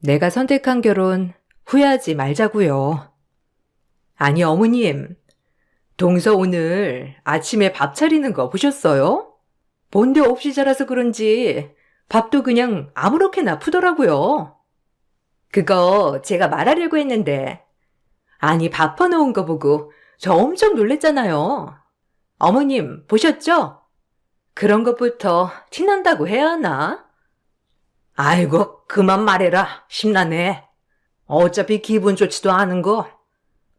내가 선택한 결혼 후회하지 말자고요. 아니 어머님, 동서 오늘 아침에 밥 차리는 거 보셨어요? 본데 없이 자라서 그런지 밥도 그냥 아무렇게나 푸더라고요. 그거 제가 말하려고 했는데 아니 밥 퍼놓은 거 보고 저 엄청 놀랬잖아요. 어머님 보셨죠? 그런 것부터 티난다고 해야 하나? 아이고 그만 말해라 심란해. 어차피 기분 좋지도 않은 거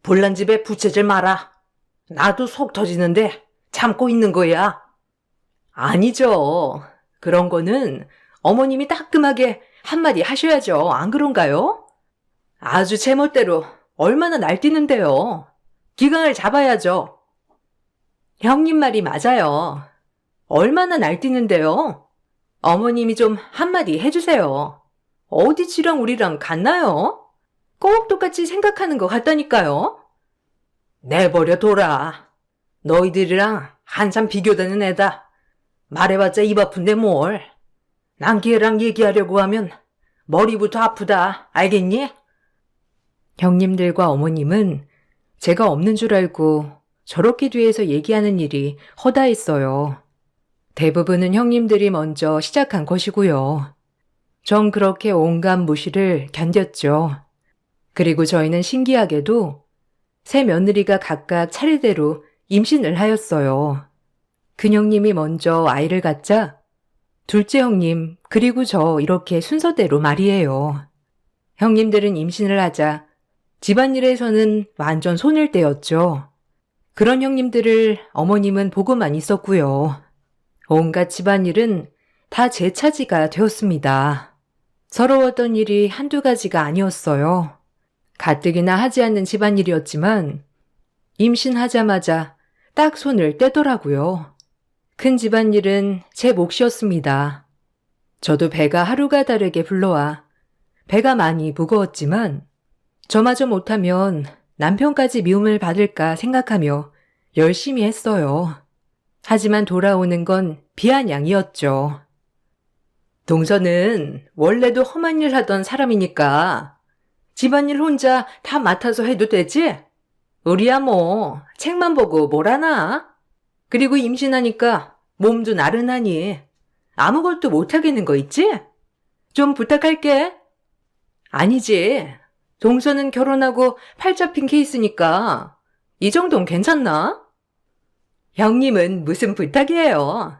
불난 집에 부채질 마라. 나도 속 터지는데 참고 있는 거야. 아니죠. 그런 거는 어머님이 따끔하게 한마디 하셔야죠. 안 그런가요? 아주 제멋대로 얼마나 날뛰는데요. 기강을 잡아야죠. 형님 말이 맞아요. 얼마나 날뛰는데요. 어머님이 좀 한마디 해주세요. 어디 지랑 우리랑 같나요? 꼭 똑같이 생각하는 것 같다니까요. 내버려 둬라. 너희들이랑 한참 비교되는 애다. 말해봤자 입 아픈데 뭘. 난 걔랑 얘기하려고 하면 머리부터 아프다. 알겠니? 형님들과 어머님은 제가 없는 줄 알고 저렇게 뒤에서 얘기하는 일이 허다했어요. 대부분은 형님들이 먼저 시작한 것이고요. 전 그렇게 온갖 무시를 견뎠죠. 그리고 저희는 신기하게도 세 며느리가 각각 차례대로 임신을 하였어요. 큰형님이 먼저 아이를 갖자 둘째 형님 그리고 저 이렇게 순서대로 말이에요. 형님들은 임신을 하자 집안일에서는 완전 손을 떼었죠. 그런 형님들을 어머님은 보고만 있었고요. 온갖 집안일은 다 제 차지가 되었습니다. 서러웠던 일이 한두 가지가 아니었어요. 가뜩이나 하지 않는 집안일이었지만 임신하자마자 딱 손을 떼더라고요. 큰 집안일은 제 몫이었습니다. 저도 배가 하루가 다르게 불러와 배가 많이 무거웠지만 저마저 못하면 남편까지 미움을 받을까 생각하며 열심히 했어요. 하지만 돌아오는 건 비아냥이었죠. 동서는 원래도 험한 일 하던 사람이니까 집안일 혼자 다 맡아서 해도 되지? 우리야 뭐 책만 보고 뭘 하나? 그리고 임신하니까 몸도 나른하니 아무것도 못하겠는 거 있지? 좀 부탁할게. 아니지. 동서는 결혼하고 팔 잡힌 케이스니까 이 정도는 괜찮나? 형님은 무슨 부탁이에요?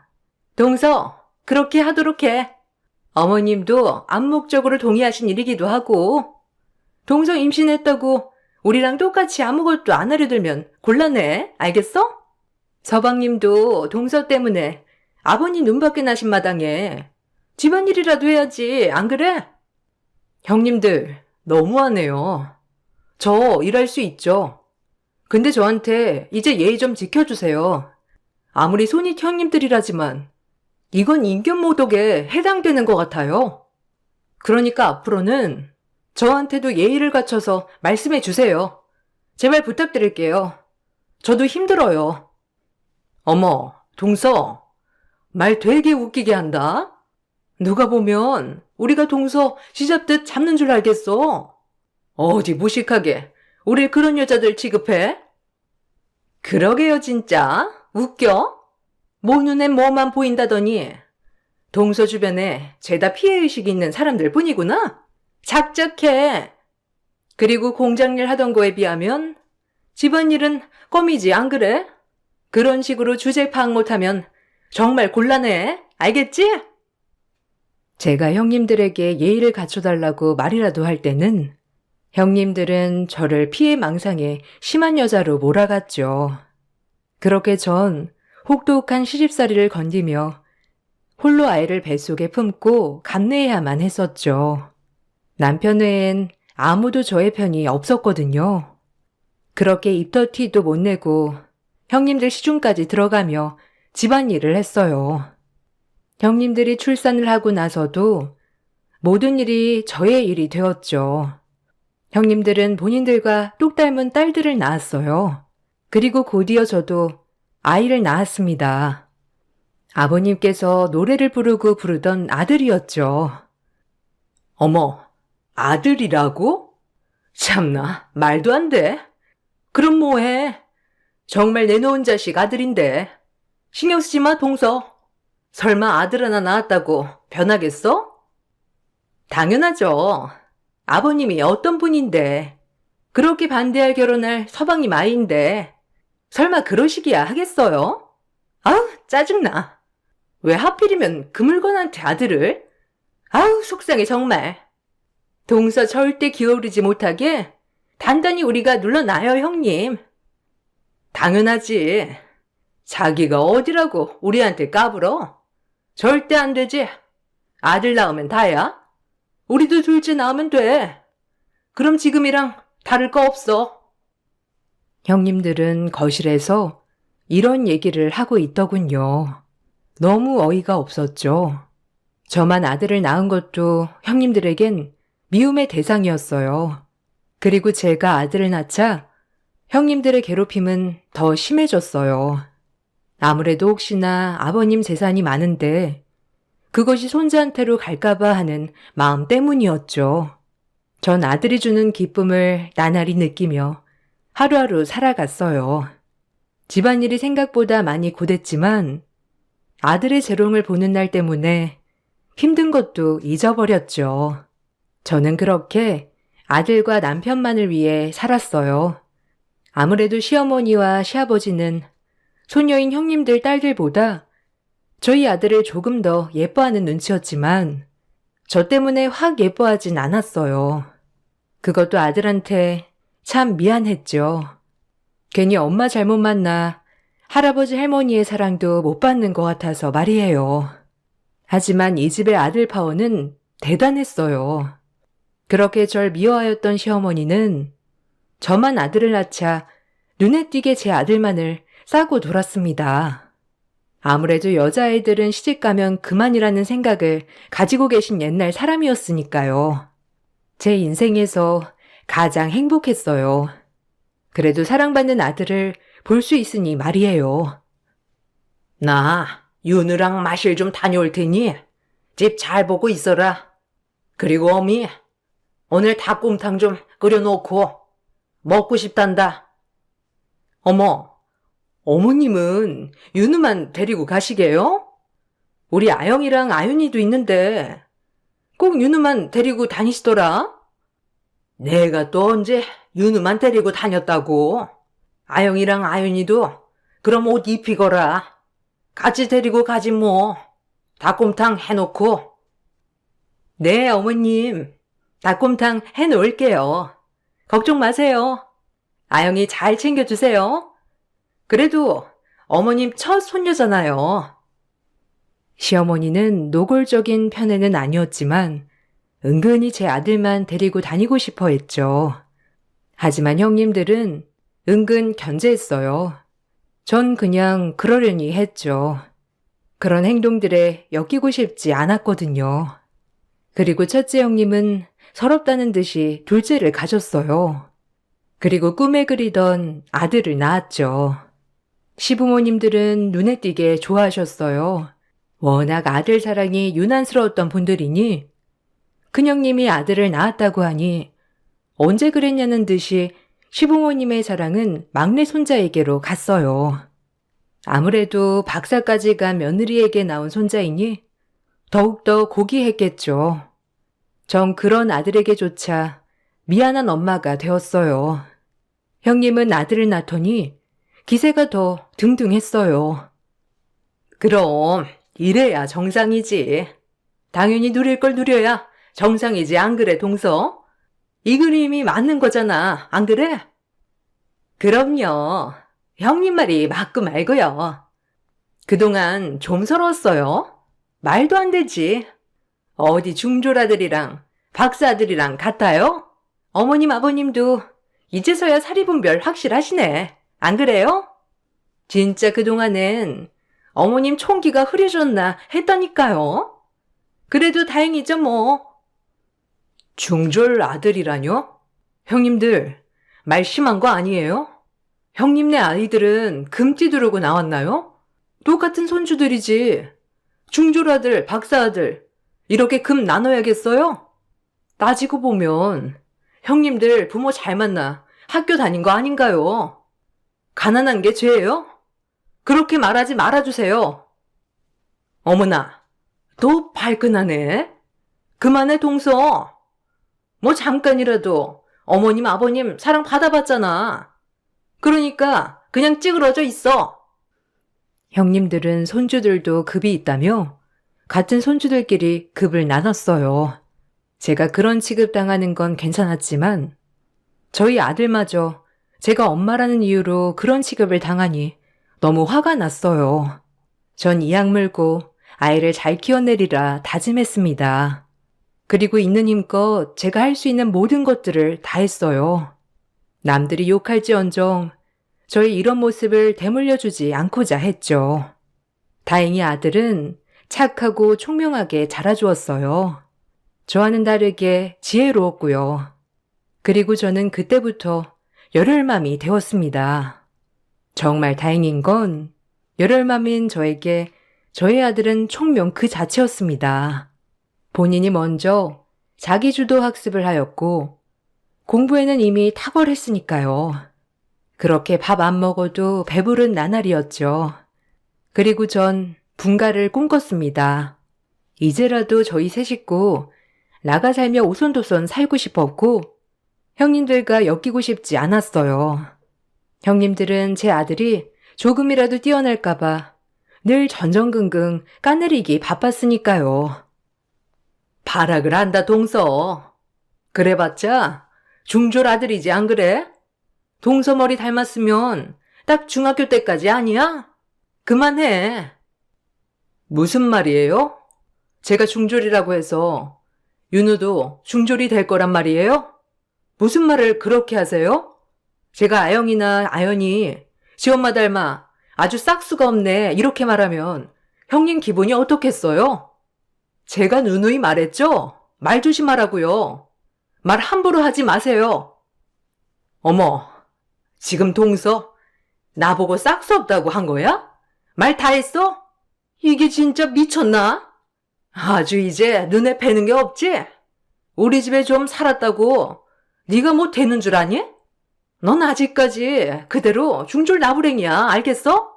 동서, 그렇게 하도록 해. 어머님도 암묵적으로 동의하신 일이기도 하고 동서 임신했다고 우리랑 똑같이 아무것도 안 하려 들면 곤란해. 알겠어? 서방님도 동서 때문에 아버님 눈밖에 나신 마당에 집안일이라도 해야지. 안 그래? 형님들 너무하네요. 저 일할 수 있죠. 근데 저한테 이제 예의 좀 지켜주세요. 아무리 손이 형님들이라지만 이건 인격모독에 해당되는 것 같아요. 그러니까 앞으로는 저한테도 예의를 갖춰서 말씀해 주세요. 제발 부탁드릴게요. 저도 힘들어요. 어머, 동서, 말 되게 웃기게 한다. 누가 보면 우리가 동서 쥐잡듯 잡는 줄 알겠어. 어디 무식하게 우리 그런 여자들 취급해? 그러게요 진짜. 웃겨? 뭐 눈엔 뭐만 보인다더니 동서 주변에 죄다 피해의식이 있는 사람들 뿐이구나. 작작해. 그리고 공장일 하던 거에 비하면 집안일은 껌이지 안 그래? 그런 식으로 주제 파악 못하면 정말 곤란해. 알겠지? 제가 형님들에게 예의를 갖춰달라고 말이라도 할 때는 형님들은 저를 피해망상에 심한 여자로 몰아갔죠. 그렇게 전 혹독한 시집살이를 건디며 홀로 아이를 뱃속에 품고 감내해야만 했었죠. 남편 외엔 아무도 저의 편이 없었거든요. 그렇게 입덧티도 못 내고 형님들 시중까지 들어가며 집안일을 했어요. 형님들이 출산을 하고 나서도 모든 일이 저의 일이 되었죠. 형님들은 본인들과 똑 닮은 딸들을 낳았어요. 그리고 곧이어 저도 아이를 낳았습니다. 아버님께서 노래를 부르고 부르던 아들이었죠. 어머, 아들이라고? 참나, 말도 안 돼. 그럼 뭐해? 정말 내놓은 자식 아들인데. 신경 쓰지 마, 동서. 설마 아들 하나 낳았다고 변하겠어? 당연하죠. 아버님이 어떤 분인데 그렇게 반대할 결혼할 서방님 아이인데 설마 그러시기야 하겠어요? 아우 짜증나. 왜 하필이면 그 물건한테 아들을? 아우 속상해 정말. 동서 절대 기어오르지 못하게 단단히 우리가 눌러놔요 형님. 당연하지. 자기가 어디라고 우리한테 까불어? 절대 안 되지. 아들 낳으면 다야. 우리도 둘째 낳으면 돼. 그럼 지금이랑 다를 거 없어. 형님들은 거실에서 이런 얘기를 하고 있더군요. 너무 어이가 없었죠. 저만 아들을 낳은 것도 형님들에겐 미움의 대상이었어요. 그리고 제가 아들을 낳자 형님들의 괴롭힘은 더 심해졌어요. 아무래도 혹시나 아버님 재산이 많은데 그것이 손자한테로 갈까봐 하는 마음 때문이었죠. 전 아들이 주는 기쁨을 나날이 느끼며 하루하루 살아갔어요. 집안일이 생각보다 많이 고됐지만 아들의 재롱을 보는 날 때문에 힘든 것도 잊어버렸죠. 저는 그렇게 아들과 남편만을 위해 살았어요. 아무래도 시어머니와 시아버지는 소녀인 형님들 딸들보다 저희 아들을 조금 더 예뻐하는 눈치였지만 저 때문에 확 예뻐하진 않았어요. 그것도 아들한테 참 미안했죠. 괜히 엄마 잘못 만나 할아버지 할머니의 사랑도 못 받는 것 같아서 말이에요. 하지만 이 집의 아들 파워는 대단했어요. 그렇게 절 미워하였던 시어머니는 저만 아들을 낳자 눈에 띄게 제 아들만을 싸고 돌았습니다. 아무래도 여자아이들은 시집가면 그만이라는 생각을 가지고 계신 옛날 사람이었으니까요. 제 인생에서 가장 행복했어요. 그래도 사랑받는 아들을 볼 수 있으니 말이에요. 나 윤우랑 마실 좀 다녀올 테니 집 잘 보고 있어라. 그리고 어미, 오늘 닭곰탕 좀 끓여놓고 먹고 싶단다. 어머, 어머님은 윤우만 데리고 가시게요? 우리 아영이랑 아윤이도 있는데 꼭 윤우만 데리고 다니시더라? 내가 또 언제 윤우만 데리고 다녔다고? 아영이랑 아윤이도 그럼 옷 입히거라. 같이 데리고 가지 뭐. 닭곰탕 해놓고. 네, 어머님. 닭곰탕 해놓을게요. 걱정 마세요. 아영이 잘 챙겨주세요. 그래도 어머님 첫 손녀잖아요. 시어머니는 노골적인 편에는 아니었지만 은근히 제 아들만 데리고 다니고 싶어 했죠. 하지만 형님들은 은근 견제했어요. 전 그냥 그러려니 했죠. 그런 행동들에 엮이고 싶지 않았거든요. 그리고 첫째 형님은 서럽다는 듯이 둘째를 가졌어요. 그리고 꿈에 그리던 아들을 낳았죠. 시부모님들은 눈에 띄게 좋아하셨어요. 워낙 아들 사랑이 유난스러웠던 분들이니 큰형님이 아들을 낳았다고 하니 언제 그랬냐는 듯이 시부모님의 사랑은 막내 손자에게로 갔어요. 아무래도 박사까지 간 며느리에게 나온 손자이니 더욱더 고귀했겠죠. 전 그런 아들에게조차 미안한 엄마가 되었어요. 형님은 아들을 낳더니 기세가 더 등등했어요. 그럼 이래야 정상이지. 당연히 누릴 걸 누려야 정상이지, 안 그래, 동서? 이 그림이 맞는 거잖아, 안 그래? 그럼요. 형님 말이 맞고 말고요. 그동안 좀 서러웠어요. 말도 안 되지. 어디 중졸아들이랑 박사아들이랑 같아요? 어머님 아버님도 이제서야 사리분별 확실하시네. 안 그래요? 진짜 그동안엔 어머님 총기가 흐려졌나 했다니까요. 그래도 다행이죠 뭐. 중졸 아들이라뇨? 형님들, 말 심한 거 아니에요? 형님네 아이들은 금띠 두르고 나왔나요? 똑같은 손주들이지. 중졸 아들, 박사 아들, 이렇게 금 나눠야겠어요? 따지고 보면 형님들 부모 잘 만나 학교 다닌 거 아닌가요? 가난한 게 죄예요? 그렇게 말하지 말아주세요. 어머나, 또 발끈하네. 그만해, 동서. 뭐 잠깐이라도 어머님 아버님 사랑 받아봤잖아. 그러니까 그냥 찌그러져 있어. 형님들은 손주들도 급이 있다며 같은 손주들끼리 급을 나눴어요. 제가 그런 취급당하는 건 괜찮았지만 저희 아들마저 제가 엄마라는 이유로 그런 취급을 당하니 너무 화가 났어요. 전 이악 물고 아이를 잘 키워내리라 다짐했습니다. 그리고 있는 힘껏 제가 할 수 있는 모든 것들을 다 했어요. 남들이 욕할지언정 저의 이런 모습을 되물려주지 않고자 했죠. 다행히 아들은 착하고 총명하게 자라주었어요. 저와는 다르게 지혜로웠고요. 그리고 저는 그때부터 열혈맘이 되었습니다. 정말 다행인 건 열혈맘인 저에게 저희 아들은 총명 그 자체였습니다. 본인이 먼저 자기주도 학습을 하였고 공부에는 이미 탁월했으니까요. 그렇게 밥 안 먹어도 배부른 나날이었죠. 그리고 전 분가를 꿈꿨습니다. 이제라도 저희 세 식구 나가 살며 오손도손 살고 싶었고 형님들과 엮이고 싶지 않았어요. 형님들은 제 아들이 조금이라도 뛰어날까봐 늘 전전긍긍 까내리기 바빴으니까요. 발악을 한다 동서. 그래봤자 중졸 아들이지 안 그래? 동서 머리 닮았으면 딱 중학교 때까지 아니야? 그만해. 무슨 말이에요? 제가 중졸이라고 해서 윤우도 중졸이 될 거란 말이에요? 무슨 말을 그렇게 하세요? 제가 아영이나 아연이 지 엄마 닮아 아주 싹수가 없네 이렇게 말하면 형님 기분이 어떻겠어요? 제가 누누이 말했죠? 말 조심하라고요. 말 함부로 하지 마세요. 어머, 지금 동서 나보고 싹수 없다고 한 거야? 말 다 했어? 이게 진짜 미쳤나? 아주 이제 눈에 뵈는 게 없지? 우리 집에 좀 살았다고 네가 뭐 되는 줄 아니? 넌 아직까지 그대로 중졸 나부랭이야, 알겠어?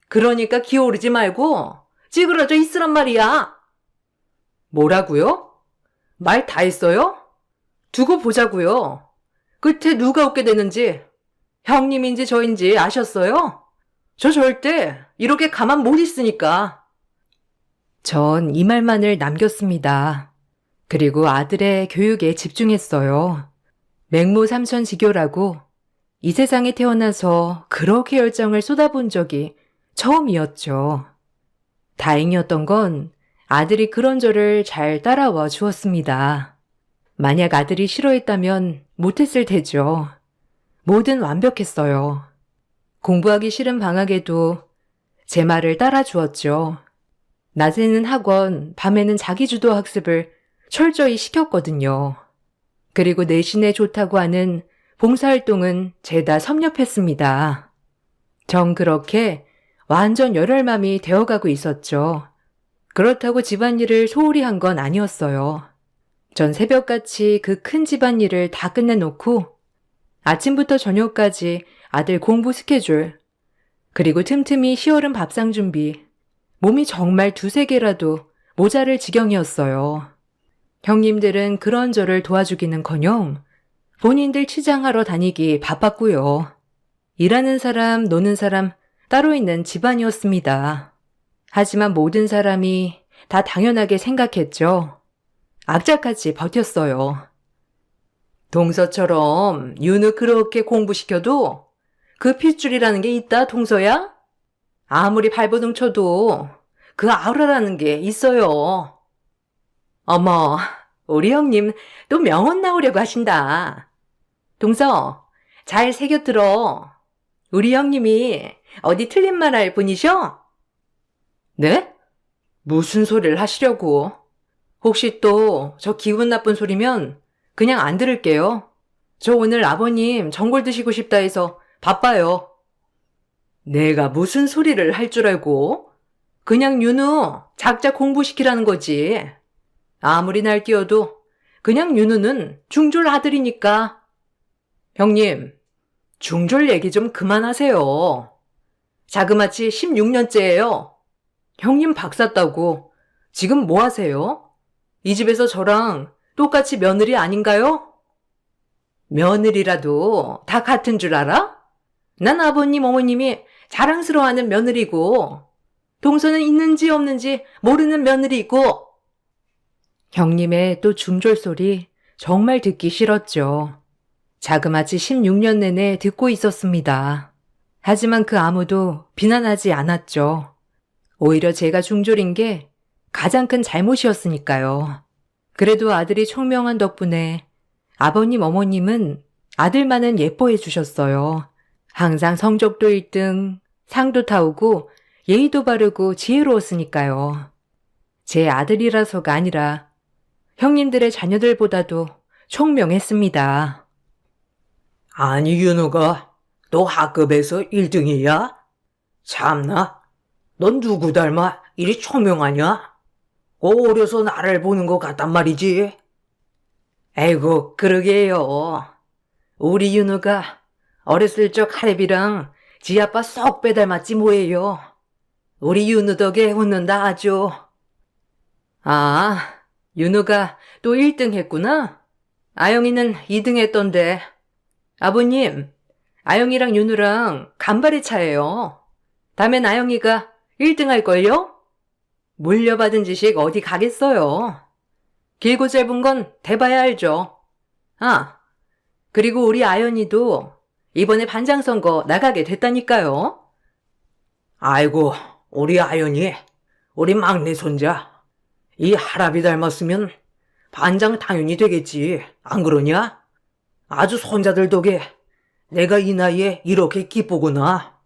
그러니까 기어오르지 말고 찌그러져 있으란 말이야. 뭐라고요? 말 다 했어요? 두고 보자고요. 끝에 누가 웃게 되는지 형님인지 저인지 아셨어요? 저 절대 이렇게 가만 못 있으니까. 전 이 말만을 남겼습니다. 그리고 아들의 교육에 집중했어요. 맹모 삼천지교라고 이 세상에 태어나서 그렇게 열정을 쏟아본 적이 처음이었죠. 다행이었던 건 아들이 그런 저를 잘 따라와 주었습니다. 만약 아들이 싫어했다면 못했을 테죠. 뭐든 완벽했어요. 공부하기 싫은 방학에도 제 말을 따라 주었죠. 낮에는 학원, 밤에는 자기주도 학습을 철저히 시켰거든요. 그리고 내신에 좋다고 하는 봉사활동은 죄다 섭렵했습니다. 전 그렇게 완전 열혈맘이 되어가고 있었죠. 그렇다고 집안일을 소홀히 한 건 아니었어요. 전 새벽같이 그 큰 집안일을 다 끝내놓고 아침부터 저녁까지 아들 공부 스케줄, 그리고 틈틈이 시어른 밥상 준비, 몸이 정말 두세 개라도 모자랄 지경이었어요. 형님들은 그런 저를 도와주기는커녕 본인들 치장하러 다니기 바빴고요. 일하는 사람, 노는 사람 따로 있는 집안이었습니다. 하지만 모든 사람이 다 당연하게 생각했죠. 악착같이 버텼어요. 동서처럼 윤우 그렇게 공부시켜도 그 핏줄이라는 게 있다, 동서야? 아무리 발버둥 쳐도 그 아우라라는 게 있어요. 어머, 우리 형님 또 명언 나오려고 하신다. 동서, 잘 새겨 들어. 우리 형님이 어디 틀린 말 할 분이셔? 네? 무슨 소리를 하시려고? 혹시 또 저 기분 나쁜 소리면 그냥 안 들을게요. 저 오늘 아버님 전골 드시고 싶다 해서 바빠요. 내가 무슨 소리를 할 줄 알고? 그냥 윤우 작작 공부시키라는 거지. 아무리 날뛰어도 그냥 윤우는 중졸 아들이니까. 형님, 중졸 얘기 좀 그만하세요. 자그마치 16년째예요. 형님 박사 따고 지금 뭐 하세요? 이 집에서 저랑 똑같이 며느리 아닌가요? 며느리라도 다 같은 줄 알아? 난 아버님, 어머님이 자랑스러워하는 며느리고 동서는 있는지 없는지 모르는 며느리고. 형님의 또 중졸 소리 정말 듣기 싫었죠. 자그마치 16년 내내 듣고 있었습니다. 하지만 그 아무도 비난하지 않았죠. 오히려 제가 중졸인 게 가장 큰 잘못이었으니까요. 그래도 아들이 총명한 덕분에 아버님, 어머님은 아들만은 예뻐해 주셨어요. 항상 성적도 1등, 상도 타오고 예의도 바르고 지혜로웠으니까요. 제 아들이라서가 아니라 형님들의 자녀들보다도 총명했습니다. 아니, 윤우가 너 학급에서 1등이야? 참나, 넌 누구 닮아 이리 총명하냐? 어려서 나를 보는 것 같단 말이지. 에이고, 그러게요. 우리 윤우가 어렸을 적 할애비랑 지 아빠 쏙 빼닮았지 뭐예요. 우리 윤우 덕에 웃는다 아주. 아, 윤우가 또 1등 했구나? 아영이는 2등 했던데. 아버님, 아영이랑 윤우랑 간발의 차예요. 다음엔 아영이가 1등 할걸요? 물려받은 지식 어디 가겠어요. 길고 짧은 건 대봐야 알죠. 아, 그리고 우리 아연이도 이번에 반장 선거 나가게 됐다니까요. 아이고, 우리 아연이, 우리 막내 손자. 이 할아비 닮았으면 반장 당연히 되겠지. 안 그러냐? 아주 손자들 덕에 내가 이 나이에 이렇게 기쁘구나.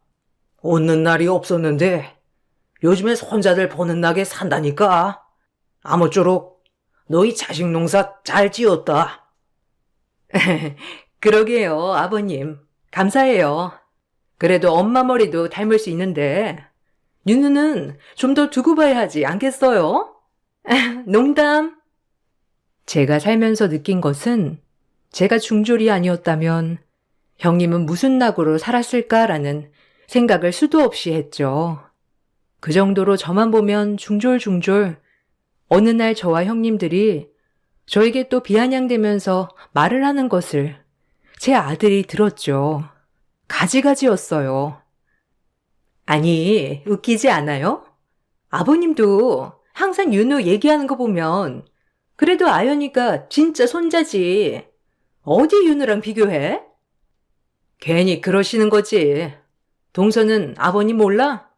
웃는 날이 없었는데 요즘에 손자들 보는 낙에 산다니까. 아무쪼록 너희 자식 농사 잘 지었다. 그러게요, 아버님. 감사해요. 그래도 엄마 머리도 닮을 수 있는데 윤우는 좀 더 두고 봐야 하지 않겠어요? 농담. 제가 살면서 느낀 것은 제가 중졸이 아니었다면 형님은 무슨 낙으로 살았을까라는 생각을 수도 없이 했죠. 그 정도로 저만 보면 중졸. 어느 날 저와 형님들이 저에게 또 비아냥대면서 말을 하는 것을 제 아들이 들었죠. 가지가지였어요. 아니, 웃기지 않아요? 아버님도 항상 윤우 얘기하는 거 보면 그래도 아연이가 진짜 손자지. 어디 윤우랑 비교해? 괜히 그러시는 거지. 동서는 아버님 몰라?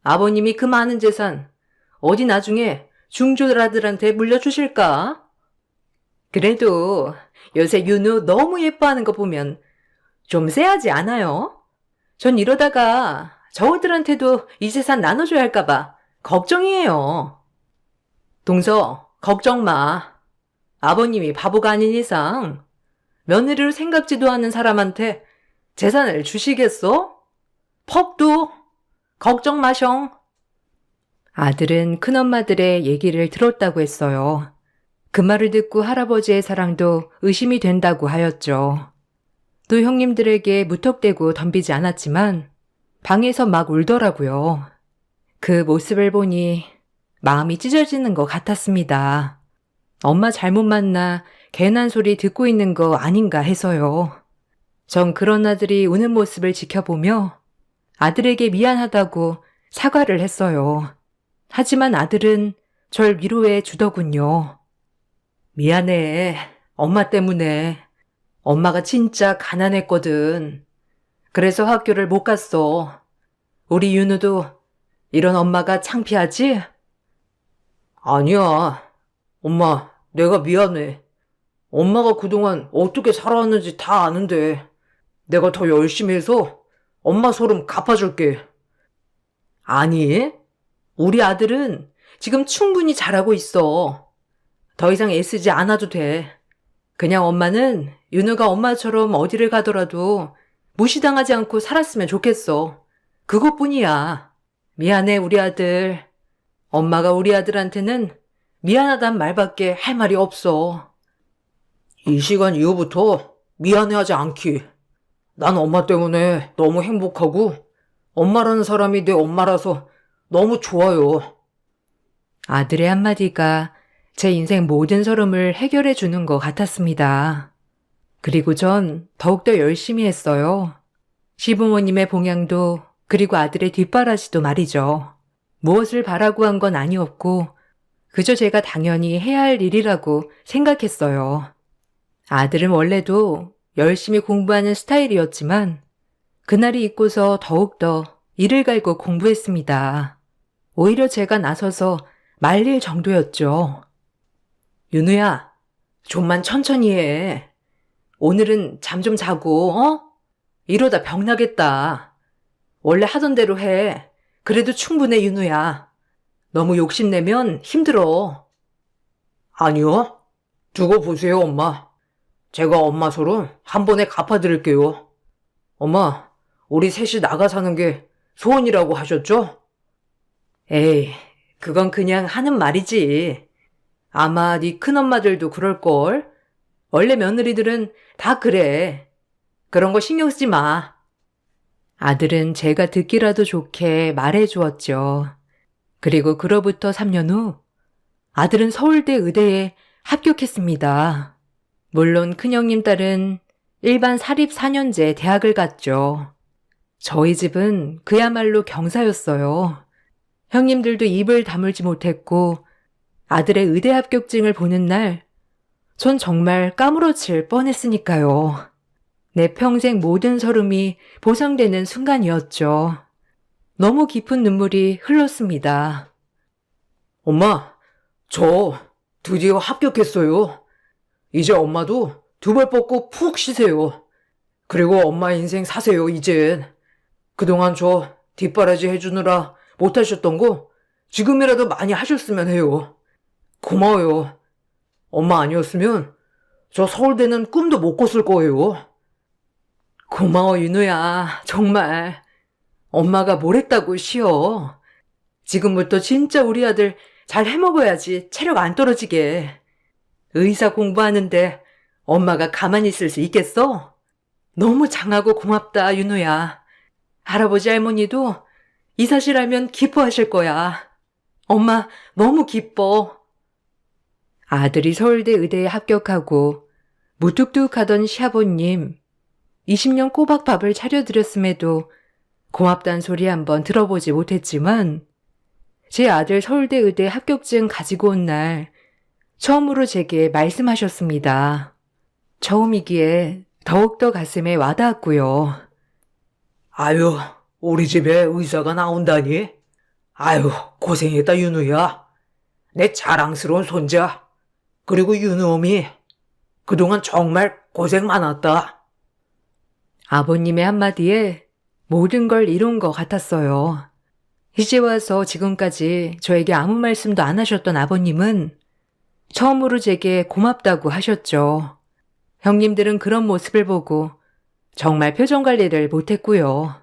아버님이 그 많은 재산 어디 나중에 중졸 아들한테 물려주실까? 그래도 요새 윤우 너무 예뻐하는 거 보면 좀 쎄하지 않아요? 전 이러다가 저들한테도 이 재산 나눠줘야 할까봐 걱정이에요. 동서, 걱정 마. 아버님이 바보가 아닌 이상 며느리를 생각지도 않은 사람한테 재산을 주시겠어? 퍽도 걱정 마셩. 아들은 큰엄마들의 얘기를 들었다고 했어요. 그 말을 듣고 할아버지의 사랑도 의심이 된다고 하였죠. 또 형님들에게 무턱대고 덤비지 않았지만 방에서 막 울더라고요. 그 모습을 보니 마음이 찢어지는 것 같았습니다. 엄마 잘못 만나 괜한 소리 듣고 있는 거 아닌가 해서요. 전 그런 아들이 우는 모습을 지켜보며 아들에게 미안하다고 사과를 했어요. 하지만 아들은 절 위로해 주더군요. 미안해. 엄마 때문에. 엄마가 진짜 가난했거든. 그래서 학교를 못 갔어. 우리 윤우도 이런 엄마가 창피하지? 아니야. 엄마, 내가 미안해. 엄마가 그동안 어떻게 살아왔는지 다 아는데 내가 더 열심히 해서 엄마 소름 갚아줄게. 아니, 우리 아들은 지금 충분히 잘하고 있어. 더 이상 애쓰지 않아도 돼. 그냥 엄마는 윤우가 엄마처럼 어디를 가더라도 무시당하지 않고 살았으면 좋겠어. 그것뿐이야. 미안해, 우리 아들. 엄마가 우리 아들한테는 미안하단 말밖에 할 말이 없어. 이 시간 이후부터 미안해하지 않기. 난 엄마 때문에 너무 행복하고 엄마라는 사람이 내 엄마라서 너무 좋아요. 아들의 한마디가 제 인생 모든 서름을 해결해 주는 것 같았습니다. 그리고 전 더욱더 열심히 했어요. 시부모님의 봉양도 그리고 아들의 뒷바라지도 말이죠. 무엇을 바라고 한 건 아니었고 그저 제가 당연히 해야 할 일이라고 생각했어요. 아들은 원래도 열심히 공부하는 스타일이었지만 그날이 있고서 더욱더 이를 갈고 공부했습니다. 오히려 제가 나서서 말릴 정도였죠. 윤우야, 좀만 천천히 해. 오늘은 잠 좀 자고, 이러다 병나겠다. 원래 하던 대로 해. 그래도 충분해, 윤우야. 너무 욕심내면 힘들어. 아니요. 두고 보세요, 엄마. 제가 엄마 소름 한 번에 갚아드릴게요. 엄마, 우리 셋이 나가 사는 게 소원이라고 하셨죠? 에이, 그건 그냥 하는 말이지. 아마 네 큰엄마들도 그럴걸. 원래 며느리들은 다 그래. 그런 거 신경 쓰지 마. 아들은 제가 듣기라도 좋게 말해 주었죠. 그리고 그로부터 3년 후 아들은 서울대 의대에 합격했습니다. 물론 큰형님 딸은 일반 사립 4년제 대학을 갔죠. 저희 집은 그야말로 경사였어요. 형님들도 입을 다물지 못했고 아들의 의대 합격증을 보는 날 전 정말 까무러칠 뻔했으니까요. 내 평생 모든 서름이 보상되는 순간이었죠. 너무 깊은 눈물이 흘렀습니다. 엄마, 저 드디어 합격했어요. 이제 엄마도 두 발 뻗고 푹 쉬세요. 그리고 엄마 인생 사세요, 이젠. 그동안 저 뒷바라지 해주느라 못하셨던 거 지금이라도 많이 하셨으면 해요. 고마워요. 엄마 아니었으면 저 서울대는 꿈도 못 꿨을 거예요. 고마워, 윤우야. 정말. 엄마가 뭘 했다고 쉬어. 지금부터 진짜 우리 아들 잘 해먹어야지 체력 안 떨어지게. 의사 공부하는데 엄마가 가만히 있을 수 있겠어? 너무 장하고 고맙다, 윤우야. 할아버지 할머니도 이 사실 알면 기뻐하실 거야. 엄마 너무 기뻐. 아들이 서울대 의대에 합격하고 무뚝뚝하던 시아버님 20년 꼬박 밥을 차려드렸음에도 고맙단 소리 한번 들어보지 못했지만 제 아들 서울대 의대 합격증 가지고 온 날 처음으로 제게 말씀하셨습니다. 처음이기에 더욱더 가슴에 와닿았고요. 아유, 우리 집에 의사가 나온다니? 아유, 고생했다, 윤우야. 내 자랑스러운 손자. 그리고 윤우엄이 그동안 정말 고생 많았다. 아버님의 한마디에 모든 걸 이룬 것 같았어요. 이제 와서 지금까지 저에게 아무 말씀도 안 하셨던 아버님은 처음으로 제게 고맙다고 하셨죠. 형님들은 그런 모습을 보고 정말 표정 관리를 못했고요.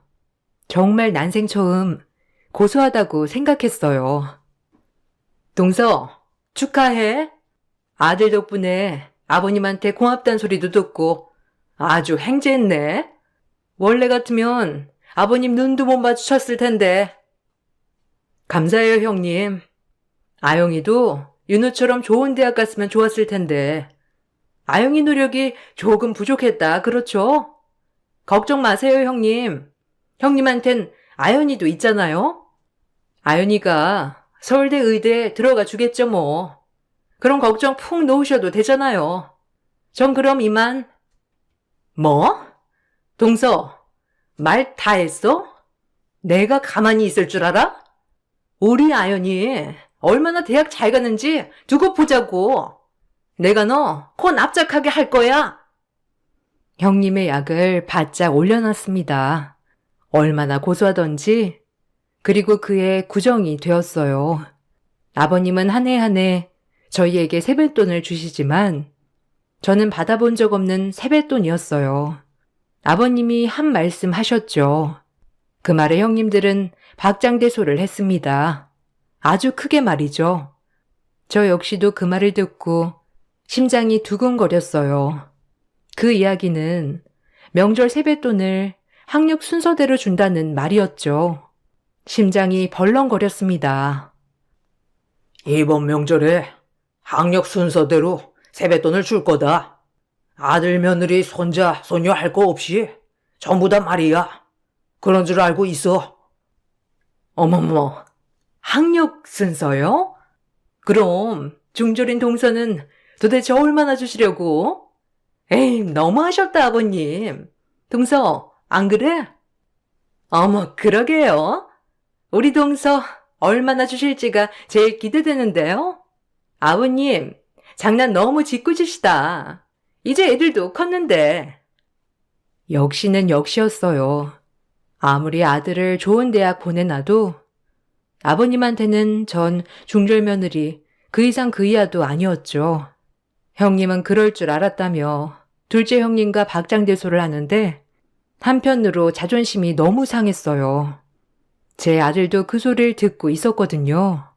정말 난생 처음 고소하다고 생각했어요. 동서, 축하해. 아들 덕분에 아버님한테 고맙다는 소리도 듣고 아주 행제했네. 원래 같으면 아버님 눈도 못 마주쳤을 텐데. 감사해요, 형님. 아영이도 윤우처럼 좋은 대학 갔으면 좋았을 텐데. 아영이 노력이 조금 부족했다, 그렇죠? 걱정 마세요, 형님. 형님한텐 아연이도 있잖아요. 아연이가 서울대 의대에 들어가 주겠죠, 뭐. 그런 걱정 푹 놓으셔도 되잖아요. 전 그럼 이만. 뭐? 동서, 말 다 했어? 내가 가만히 있을 줄 알아? 우리 아연이 얼마나 대학 잘 가는지 두고 보자고. 내가 너 코 납작하게 할 거야. 형님의 약을 바짝 올려놨습니다. 얼마나 고소하던지. 그리고 그의 구정이 되었어요. 아버님은 한 해 한 해 저희에게 세뱃돈을 주시지만 저는 받아본 적 없는 세뱃돈이었어요. 아버님이 한 말씀 하셨죠. 그 말에 형님들은 박장대소를 했습니다. 아주 크게 말이죠. 저 역시도 그 말을 듣고 심장이 두근거렸어요. 그 이야기는 명절 세뱃돈을 학력 순서대로 준다는 말이었죠. 심장이 벌렁거렸습니다. 이번 명절에 학력 순서대로 세뱃돈을 줄 거다. 아들, 며느리, 손자, 손녀 할 거 없이 전부 다 말이야. 그런 줄 알고 있어. 어머머, 학력 순서요? 그럼 중졸인 동서는 도대체 얼마나 주시려고? 에이, 너무하셨다, 아버님. 동서, 안 그래? 어머, 그러게요. 우리 동서 얼마나 주실지가 제일 기대되는데요. 아버님, 장난 너무 짓궂으시다. 이제 애들도 컸는데. 역시는 역시였어요. 아무리 아들을 좋은 대학 보내놔도 아버님한테는 전 중졸 며느리, 그 이상 그 이하도 아니었죠. 형님은 그럴 줄 알았다며 둘째 형님과 박장대소를 하는데 한편으로 자존심이 너무 상했어요. 제 아들도 그 소리를 듣고 있었거든요.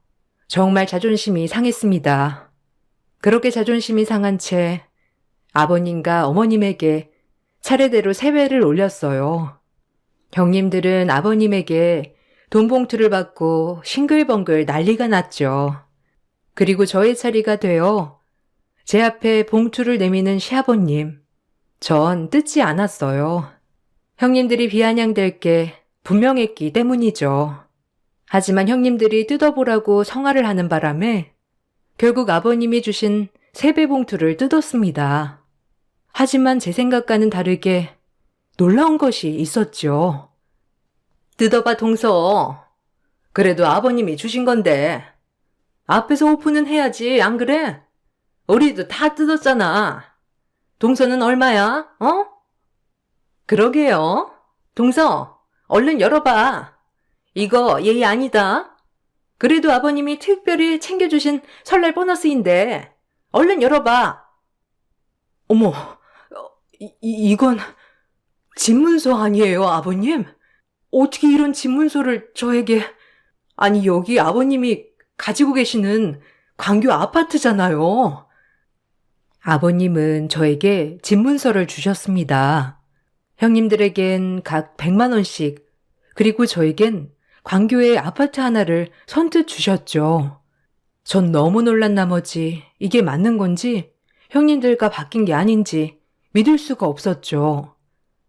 정말 자존심이 상했습니다. 그렇게 자존심이 상한 채 아버님과 어머님에게 차례대로 세배를 올렸어요. 형님들은 아버님에게 돈 봉투를 받고 싱글벙글 난리가 났죠. 그리고 저의 차례가 되어 제 앞에 봉투를 내미는 시아버님. 전 뜯지 않았어요. 형님들이 비아냥될 게 분명했기 때문이죠. 하지만 형님들이 뜯어보라고 성화를 하는 바람에 결국 아버님이 주신 세배 봉투를 뜯었습니다. 하지만 제 생각과는 다르게 놀라운 것이 있었죠. 뜯어봐, 동서. 그래도 아버님이 주신 건데 앞에서 오픈은 해야지, 안 그래? 우리도 다 뜯었잖아. 동서는 얼마야? 어? 그러게요. 동서, 얼른 열어봐. 이거 예의 아니다. 그래도 아버님이 특별히 챙겨주신 설날 보너스인데 얼른 열어봐. 어머, 이건 집문서 아니에요, 아버님? 어떻게 이런 집문서를 저에게... 아니, 여기 아버님이 가지고 계시는 광교 아파트잖아요. 아버님은 저에게 집문서를 주셨습니다. 형님들에겐 각 100만 원씩, 그리고 저에겐 광교의 아파트 하나를 선뜻 주셨죠. 전 너무 놀란 나머지 이게 맞는 건지 형님들과 바뀐 게 아닌지 믿을 수가 없었죠.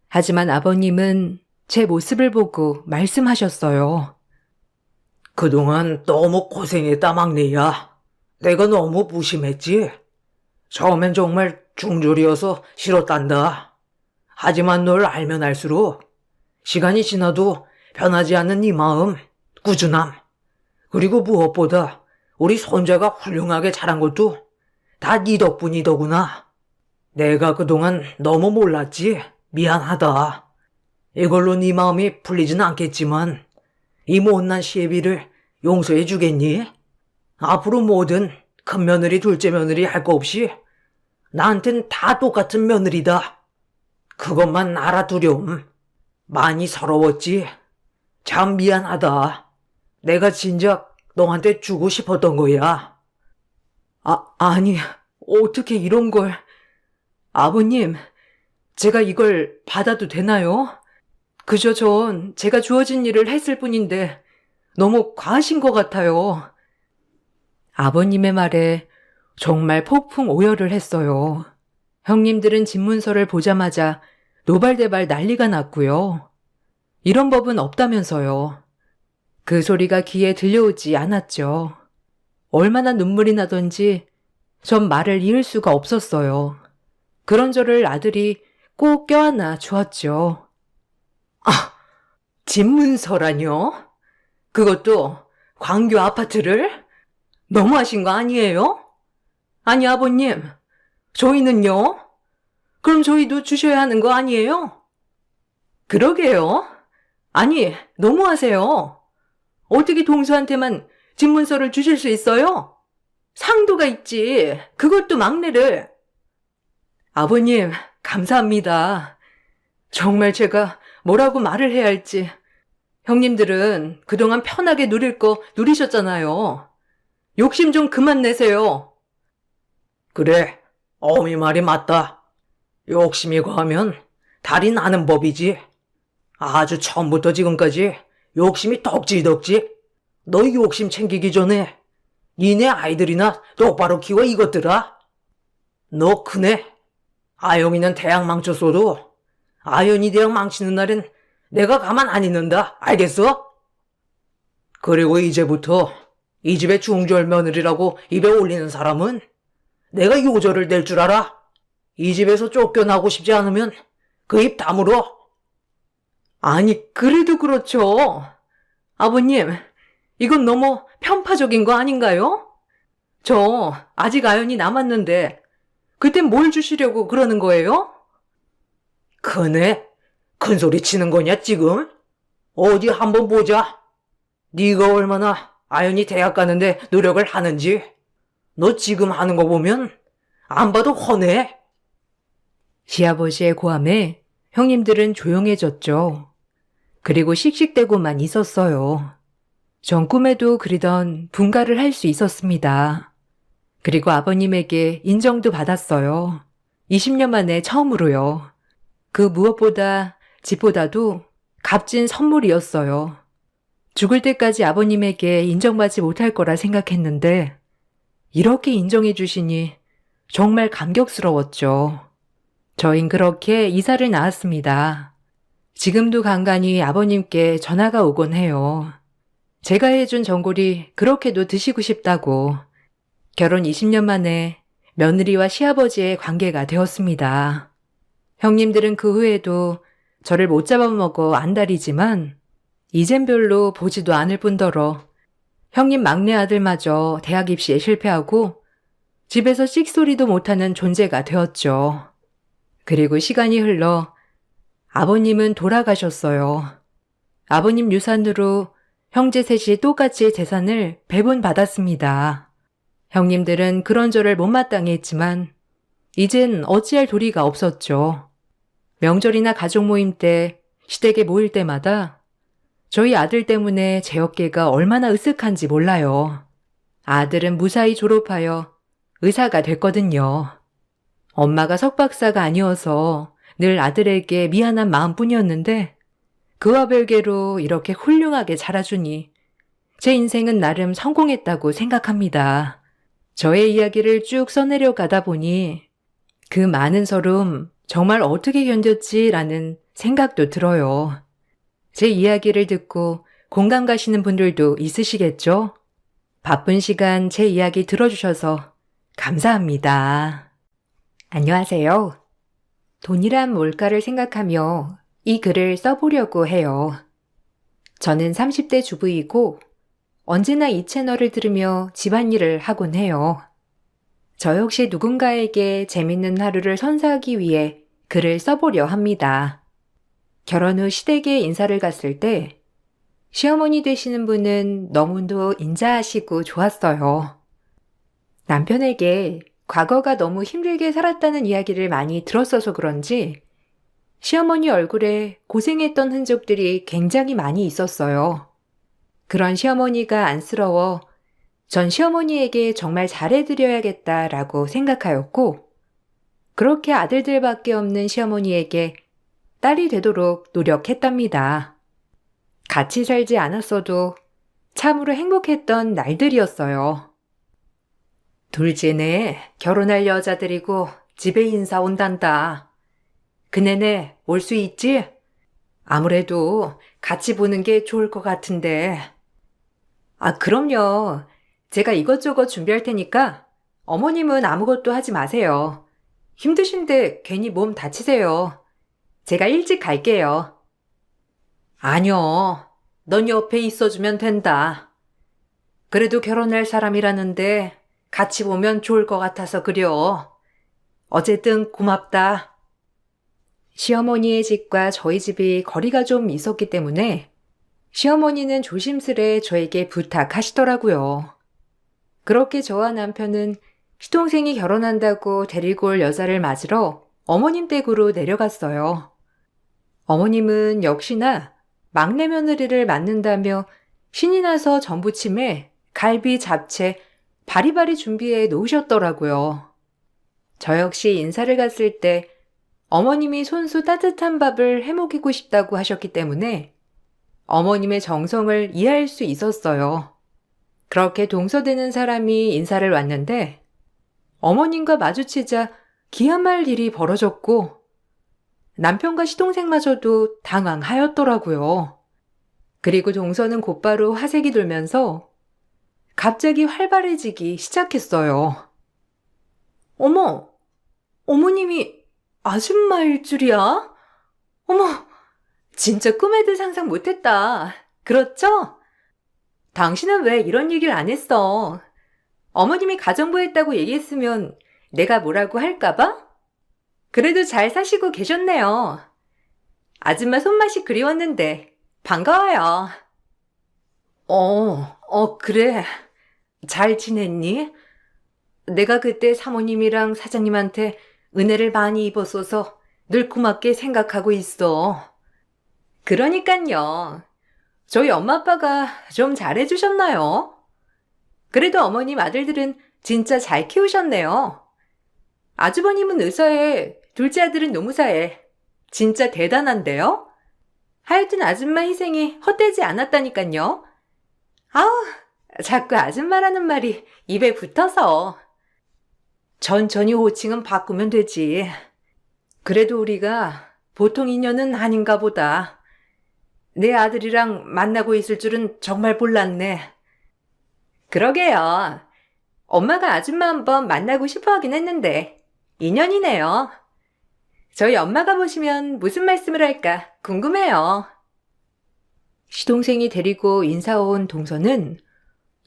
하지만 아버님은 제 모습을 보고 말씀하셨어요. 그동안 너무 고생했다, 막내야. 내가 너무 무심했지? 처음엔 정말 중졸이어서 싫었단다. 하지만 널 알면 알수록 시간이 지나도 변하지 않는 네 마음, 꾸준함, 그리고 무엇보다 우리 손자가 훌륭하게 자란 것도 다 네 덕분이더구나. 내가 그동안 너무 몰랐지? 미안하다. 이걸로 네 마음이 풀리진 않겠지만 이 못난 시애비를 용서해 주겠니? 앞으로 뭐든 큰 며느리, 둘째 며느리 할 거 없이 나한텐 다 똑같은 며느리다. 그것만 알아두렴. 많이 서러웠지? 참 미안하다. 내가 진작 너한테 주고 싶었던 거야. 아니, 어떻게 이런 걸... 아버님, 제가 이걸 받아도 되나요? 그저 전 제가 주어진 일을 했을 뿐인데 너무 과하신 것 같아요. 아버님의 말에 정말 폭풍 오열을 했어요. 형님들은 집문서를 보자마자 노발대발 난리가 났고요. 이런 법은 없다면서요. 그 소리가 귀에 들려오지 않았죠. 얼마나 눈물이 나던지 전 말을 이을 수가 없었어요. 그런 저를 아들이 꼭 껴안아 주었죠. 집문서라뇨? 그것도 광교 아파트를? 너무하신 거 아니에요? 아니, 아버님, 저희는요? 그럼 저희도 주셔야 하는 거 아니에요? 그러게요. 아니, 너무하세요. 어떻게 동서한테만 집문서를 주실 수 있어요? 상도가 있지. 그것도 막내를. 아버님, 감사합니다. 정말 제가 뭐라고 말을 해야 할지. 형님들은 그동안 편하게 누릴 거 누리셨잖아요. 욕심 좀 그만 내세요. 그래, 어미 말이 맞다. 욕심이 과하면 달이 나는 법이지. 아주 처음부터 지금까지 욕심이 덕지덕지. 너 욕심 챙기기 전에 니네 아이들이나 똑바로 키워, 이것들아. 너 크네. 아영이는 대학 망쳤어도 아연이 대학 망치는 날엔 내가 가만 안 있는다. 알겠어? 그리고 이제부터 이 집의 중졸 며느리라고 입에 올리는 사람은 내가 요절을 낼 줄 알아. 이 집에서 쫓겨나고 싶지 않으면 그 입 다물어. 아니, 그래도 그렇죠. 아버님, 이건 너무 편파적인 거 아닌가요? 저 아직 아연이 남았는데 그땐 뭘 주시려고 그러는 거예요? 크네. 큰 소리 치는 거냐 지금? 어디 한번 보자. 네가 얼마나 아연이 대학 가는데 노력을 하는지. 너 지금 하는 거 보면 안 봐도 훤해. 시아버지의 고함에 형님들은 조용해졌죠. 그리고 씩씩대고만 있었어요. 전 꿈에도 그리던 분가를 할 수 있었습니다. 그리고 아버님에게 인정도 받았어요. 20년 만에 처음으로요. 그 무엇보다 집보다도 값진 선물이었어요. 죽을 때까지 아버님에게 인정받지 못할 거라 생각했는데 이렇게 인정해 주시니 정말 감격스러웠죠. 저흰 그렇게 이사를 나왔습니다. 지금도 간간히 아버님께 전화가 오곤 해요. 제가 해준 전골이 그렇게도 드시고 싶다고. 결혼 20년 만에 며느리와 시아버지의 관계가 되었습니다. 형님들은 그 후에도 저를 못 잡아먹어 안달이지만 이젠 별로 보지도 않을 뿐더러 형님 막내 아들마저 대학 입시에 실패하고 집에서 씩소리도 못하는 존재가 되었죠. 그리고 시간이 흘러 아버님은 돌아가셨어요. 아버님 유산으로 형제 셋이 똑같이 재산을 배분받았습니다. 형님들은 그런 저를 못마땅해 했지만 이젠 어찌할 도리가 없었죠. 명절이나 가족 모임 때, 시댁에 모일 때마다 저희 아들 때문에 제 어깨가 얼마나 으쓱한지 몰라요. 아들은 무사히 졸업하여 의사가 됐거든요. 엄마가 석박사가 아니어서 늘 아들에게 미안한 마음뿐이었는데 그와 별개로 이렇게 훌륭하게 자라주니 제 인생은 나름 성공했다고 생각합니다. 저의 이야기를 쭉 써내려 가다 보니 그 많은 서름 정말 어떻게 견뎠지라는 생각도 들어요. 제 이야기를 듣고 공감 가시는 분들도 있으시겠죠? 바쁜 시간 제 이야기 들어주셔서 감사합니다. 안녕하세요. 돈이란 뭘까를 생각하며 이 글을 써보려고 해요. 저는 30대 주부이고 언제나 이 채널을 들으며 집안일을 하곤 해요. 저 역시 누군가에게 재밌는 하루를 선사하기 위해 글을 써보려 합니다. 결혼 후 시댁에 인사를 갔을 때 시어머니 되시는 분은 너무도 인자하시고 좋았어요. 남편에게 과거가 너무 힘들게 살았다는 이야기를 많이 들었어서 그런지 시어머니 얼굴에 고생했던 흔적들이 굉장히 많이 있었어요. 그런 시어머니가 안쓰러워 전 시어머니에게 정말 잘해드려야겠다라고 생각하였고 그렇게 아들들밖에 없는 시어머니에게 딸이 되도록 노력했답니다. 같이 살지 않았어도 참으로 행복했던 날들이었어요. 둘째네 결혼할 여자들이고 집에 인사 온단다. 그네네 올 수 있지? 아무래도 같이 보는 게 좋을 것 같은데. 아, 그럼요. 제가 이것저것 준비할 테니까 어머님은 아무것도 하지 마세요. 힘드신데 괜히 몸 다치세요. 제가 일찍 갈게요. 아니요. 넌 옆에 있어주면 된다. 그래도 결혼할 사람이라는데 같이 보면 좋을 것 같아서 그려. 어쨌든 고맙다. 시어머니의 집과 저희 집이 거리가 좀 있었기 때문에 시어머니는 조심스레 저에게 부탁하시더라고요. 그렇게 저와 남편은 시동생이 결혼한다고 데리고 올 여자를 맞으러 어머님 댁으로 내려갔어요. 어머님은 역시나 막내 며느리를 맞는다며 신이 나서 전부침에 갈비, 잡채, 바리바리 준비해 놓으셨더라고요. 저 역시 인사를 갔을 때 어머님이 손수 따뜻한 밥을 해먹이고 싶다고 하셨기 때문에 어머님의 정성을 이해할 수 있었어요. 그렇게 동서되는 사람이 인사를 왔는데 어머님과 마주치자 기합할 일이 벌어졌고 남편과 시동생마저도 당황하였더라고요. 그리고 동서는 곧바로 화색이 돌면서 갑자기 활발해지기 시작했어요. 어머, 어머님이 아줌마일 줄이야? 어머, 진짜 꿈에도 상상 못했다. 그렇죠? 당신은 왜 이런 얘기를 안 했어? 어머님이 가정부 했다고 얘기했으면 내가 뭐라고 할까봐? 그래도 잘 사시고 계셨네요. 아줌마 손맛이 그리웠는데 반가워요. 그래. 잘 지냈니? 내가 그때 사모님이랑 사장님한테 은혜를 많이 입었어서 늘 고맙게 생각하고 있어. 그러니깐요. 저희 엄마 아빠가 좀 잘해주셨나요? 그래도 어머님 아들들은 진짜 잘 키우셨네요. 아주버님은 의사에, 둘째 아들은 노무사에. 진짜 대단한데요? 하여튼 아줌마 희생이 헛되지 않았다니깐요. 아우, 자꾸 아줌마라는 말이 입에 붙어서. 천천히 호칭은 바꾸면 되지. 그래도 우리가 보통 인연은 아닌가 보다. 내 아들이랑 만나고 있을 줄은 정말 몰랐네. 그러게요. 엄마가 아줌마 한번 만나고 싶어 하긴 했는데 인연이네요. 저희 엄마가 보시면 무슨 말씀을 할까 궁금해요. 시동생이 데리고 인사 온 동서는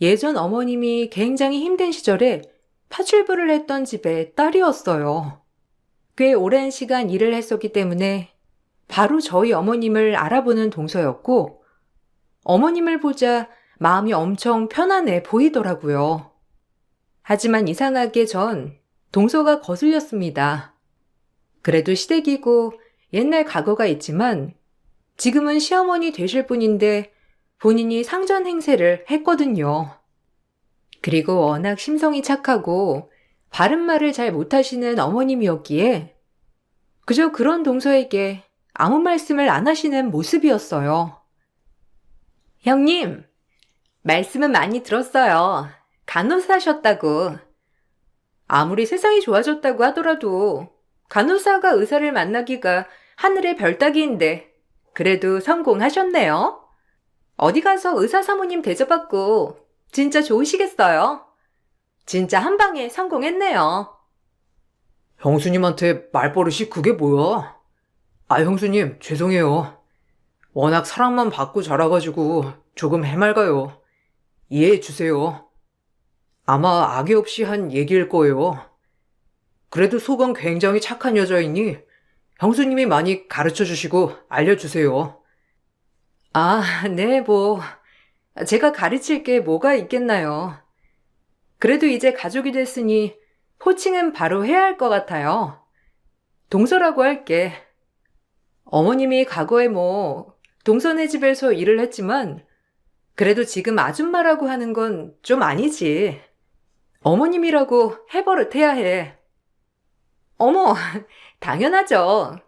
예전 어머님이 굉장히 힘든 시절에 파출부를 했던 집의 딸이었어요. 꽤 오랜 시간 일을 했었기 때문에 바로 저희 어머님을 알아보는 동서였고, 어머님을 보자 마음이 엄청 편안해 보이더라고요. 하지만 이상하게 전 동서가 거슬렸습니다. 그래도 시댁이고 옛날 과거가 있지만 지금은 시어머니 되실 분인데 본인이 상전 행세를 했거든요. 그리고 워낙 심성이 착하고 바른 말을 잘 못하시는 어머님이었기에 그저 그런 동서에게 아무 말씀을 안 하시는 모습이었어요. 형님, 말씀은 많이 들었어요. 간호사셨다고. 아무리 세상이 좋아졌다고 하더라도 간호사가 의사를 만나기가 하늘의 별 따기인데 그래도 성공하셨네요. 어디 가서 의사 사모님 대접받고 진짜 좋으시겠어요. 진짜 한 방에 성공했네요. 형수님한테 말버릇이 그게 뭐야? 아, 형수님, 죄송해요. 워낙 사랑만 받고 자라가지고 조금 해맑아요. 이해해주세요. 아마 악의 없이 한 얘기일 거예요. 그래도 속은 굉장히 착한 여자이니 형수님이 많이 가르쳐주시고 알려주세요. 아, 네, 제가 가르칠 게 뭐가 있겠나요. 그래도 이제 가족이 됐으니 호칭은 바로 해야 할 것 같아요. 동서라고 할게. 어머님이 과거에 동서네 집에서 일을 했지만 그래도 지금 아줌마라고 하는 건 좀 아니지. 어머님이라고 해버릇해야 해. 어머, 당연하죠.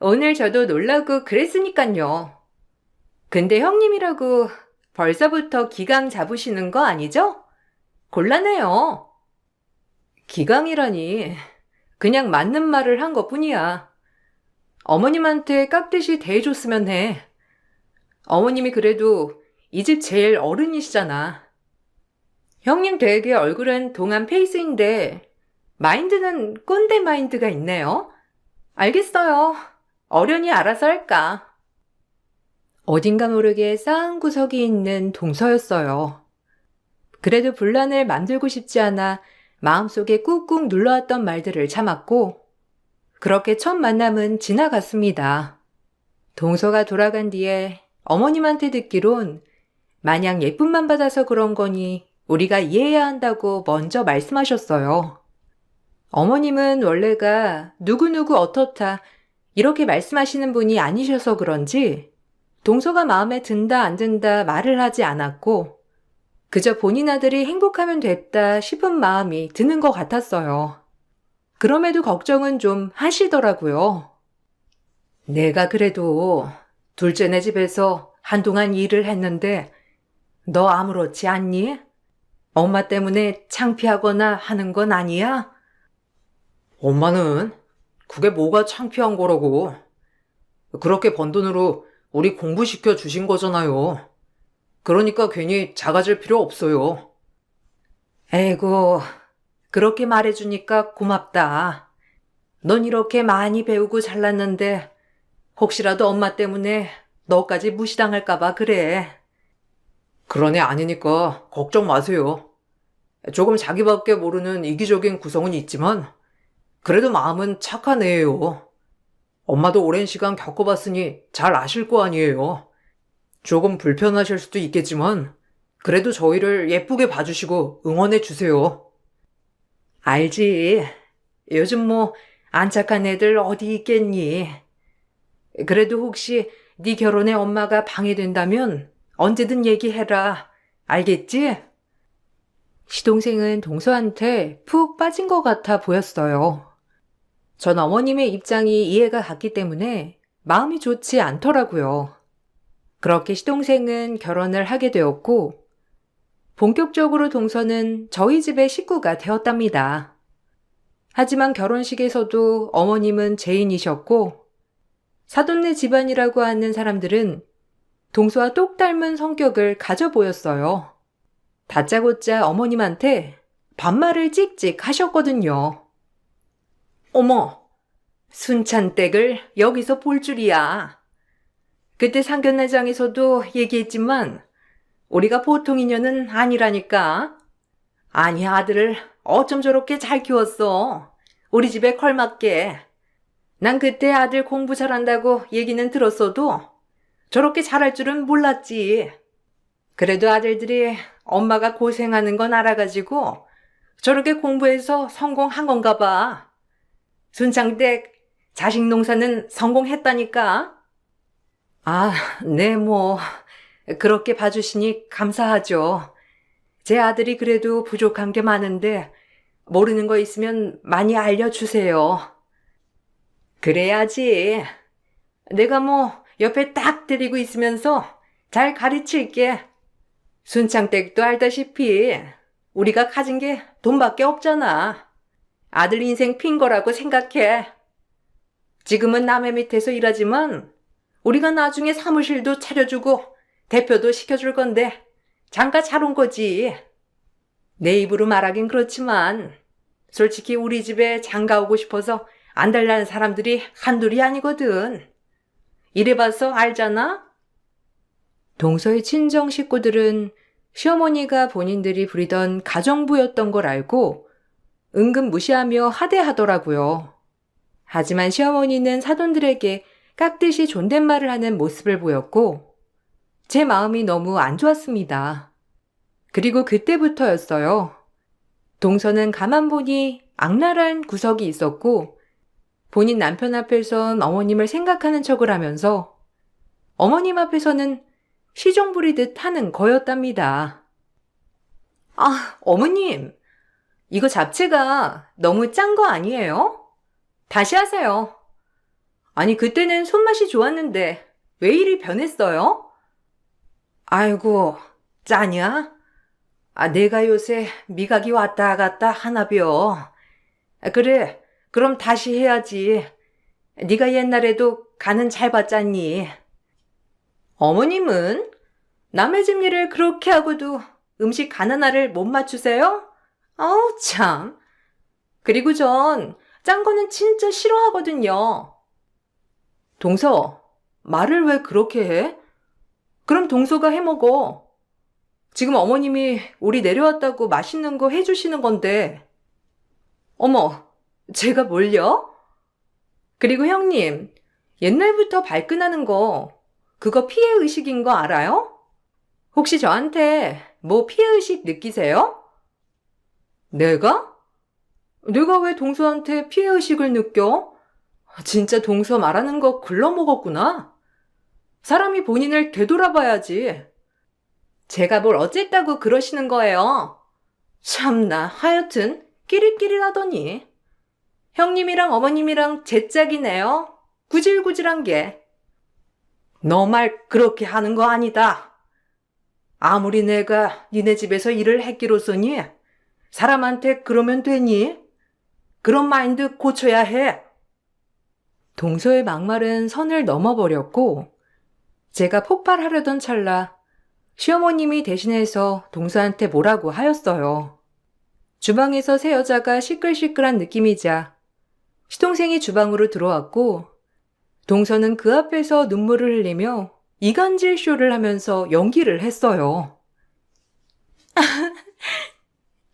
오늘 저도 놀라고 그랬으니깐요. 근데 형님이라고 벌써부터 기강 잡으시는 거 아니죠? 곤란해요. 기강이라니 그냥 맞는 말을 한 것뿐이야. 어머님한테 깍듯이 대해줬으면 해. 어머님이 그래도 이 집 제일 어른이시잖아. 형님 댁의 얼굴은 동안 페이스인데 마인드는 꼰대 마인드가 있네요. 알겠어요. 어련히 알아서 할까. 어딘가 모르게 싸한 구석이 있는 동서였어요. 그래도 분란을 만들고 싶지 않아 마음속에 꾹꾹 눌러왔던 말들을 참았고 그렇게 첫 만남은 지나갔습니다. 동서가 돌아간 뒤에 어머님한테 듣기론 마냥 예쁨만 받아서 그런 거니 우리가 이해해야 한다고 먼저 말씀하셨어요. 어머님은 원래가 누구누구 어떻다 이렇게 말씀하시는 분이 아니셔서 그런지 동서가 마음에 든다 안 든다 말을 하지 않았고 그저 본인 아들이 행복하면 됐다 싶은 마음이 드는 것 같았어요. 그럼에도 걱정은 좀 하시더라고요. 내가 그래도 둘째네 집에서 한동안 일을 했는데 너 아무렇지 않니? 엄마 때문에 창피하거나 하는 건 아니야? 엄마는 그게 뭐가 창피한 거라고. 그렇게 번 돈으로 우리 공부시켜 주신 거잖아요. 그러니까 괜히 작아질 필요 없어요. 에이구, 그렇게 말해주니까 고맙다. 넌 이렇게 많이 배우고 잘났는데 혹시라도 엄마 때문에 너까지 무시당할까봐 그래. 그런 애 아니니까 걱정 마세요. 조금 자기밖에 모르는 이기적인 구성은 있지만 그래도 마음은 착한 애예요. 엄마도 오랜 시간 겪어봤으니 잘 아실 거 아니에요. 조금 불편하실 수도 있겠지만 그래도 저희를 예쁘게 봐주시고 응원해 주세요. 알지. 요즘 뭐 안착한 애들 어디 있겠니? 그래도 혹시 네 결혼에 엄마가 방해된다면 언제든 얘기해라. 알겠지? 시동생은 동서한테 푹 빠진 것 같아 보였어요. 전 어머님의 입장이 이해가 갔기 때문에 마음이 좋지 않더라고요. 그렇게 시동생은 결혼을 하게 되었고, 본격적으로 동서는 저희 집의 식구가 되었답니다. 하지만 결혼식에서도 어머님은 죄인이셨고, 사돈네 집안이라고 하는 사람들은 동서와 똑 닮은 성격을 가져 보였어요. 다짜고짜 어머님한테 반말을 찍찍 하셨거든요. 어머, 순찬댁을 여기서 볼 줄이야. 그때 상견례장에서도 얘기했지만 우리가 보통 인연은 아니라니까. 아니, 아들을 어쩜 저렇게 잘 키웠어. 우리 집에 걸맞게. 난 그때 아들 공부 잘한다고 얘기는 들었어도 저렇게 잘할 줄은 몰랐지. 그래도 아들들이 엄마가 고생하는 건 알아가지고 저렇게 공부해서 성공한 건가 봐. 순창댁 자식 농사는 성공했다니까. 아, 네, 뭐 그렇게 봐주시니 감사하죠. 제 아들이 그래도 부족한 게 많은데 모르는 거 있으면 많이 알려주세요. 그래야지. 내가 뭐 옆에 딱 데리고 있으면서 잘 가르칠게. 순창댁도 알다시피 우리가 가진 게 돈밖에 없잖아. 아들 인생 핀 거라고 생각해. 지금은 남의 밑에서 일하지만 우리가 나중에 사무실도 차려주고 대표도 시켜줄 건데 장가 잘 온 거지. 내 입으로 말하긴 그렇지만 솔직히 우리 집에 장가 오고 싶어서 안 달라는 사람들이 한둘이 아니거든. 이래봐서 알잖아? 동서의 친정 식구들은 시어머니가 본인들이 부리던 가정부였던 걸 알고 은근 무시하며 하대하더라고요. 하지만 시어머니는 사돈들에게 깍듯이 존댓말을 하는 모습을 보였고 제 마음이 너무 안 좋았습니다. 그리고 그때부터였어요. 동서는 가만 보니 악랄한 구석이 있었고 본인 남편 앞에선 어머님을 생각하는 척을 하면서 어머님 앞에서는 시종 부리듯 하는 거였답니다. 아, 어머님, 이거 잡채가 너무 짠 거 아니에요? 다시 하세요. 아니, 그때는 손맛이 좋았는데 왜 이리 변했어요? 아이고, 짜냐? 아, 내가 요새 미각이 왔다 갔다 하나벼. 그래, 그럼 다시 해야지. 네가 옛날에도 간은 잘 봤잖니. 어머님은 남의 집 일을 그렇게 하고도 음식 간 하나를 못 맞추세요? 아우, 참. 그리고 전 짠 거는 진짜 싫어하거든요. 동서, 말을 왜 그렇게 해? 그럼 동서가 해 먹어. 지금 어머님이 우리 내려왔다고 맛있는 거 해주시는 건데. 어머, 제가 뭘요? 그리고 형님, 옛날부터 발끈하는 거, 그거 피해의식인 거 알아요? 혹시 저한테 뭐 피해의식 느끼세요? 내가? 내가 왜 동서한테 피해의식을 느껴? 진짜 동서 말하는 거 글러먹었구나. 사람이 본인을 되돌아봐야지. 제가 뭘 어쨌다고 그러시는 거예요. 참나, 하여튼 끼리끼리하더니. 형님이랑 어머님이랑 제 짝이네요. 구질구질한 게. 너 말 그렇게 하는 거 아니다. 아무리 내가 니네 집에서 일을 했기로서니 사람한테 그러면 되니? 그런 마인드 고쳐야 해. 동서의 막말은 선을 넘어버렸고 제가 폭발하려던 찰나 시어머님이 대신해서 동서한테 뭐라고 하였어요. 주방에서 새 여자가 시끌시끌한 느낌이자 시동생이 주방으로 들어왔고 동서는 그 앞에서 눈물을 흘리며 이간질 쇼를 하면서 연기를 했어요.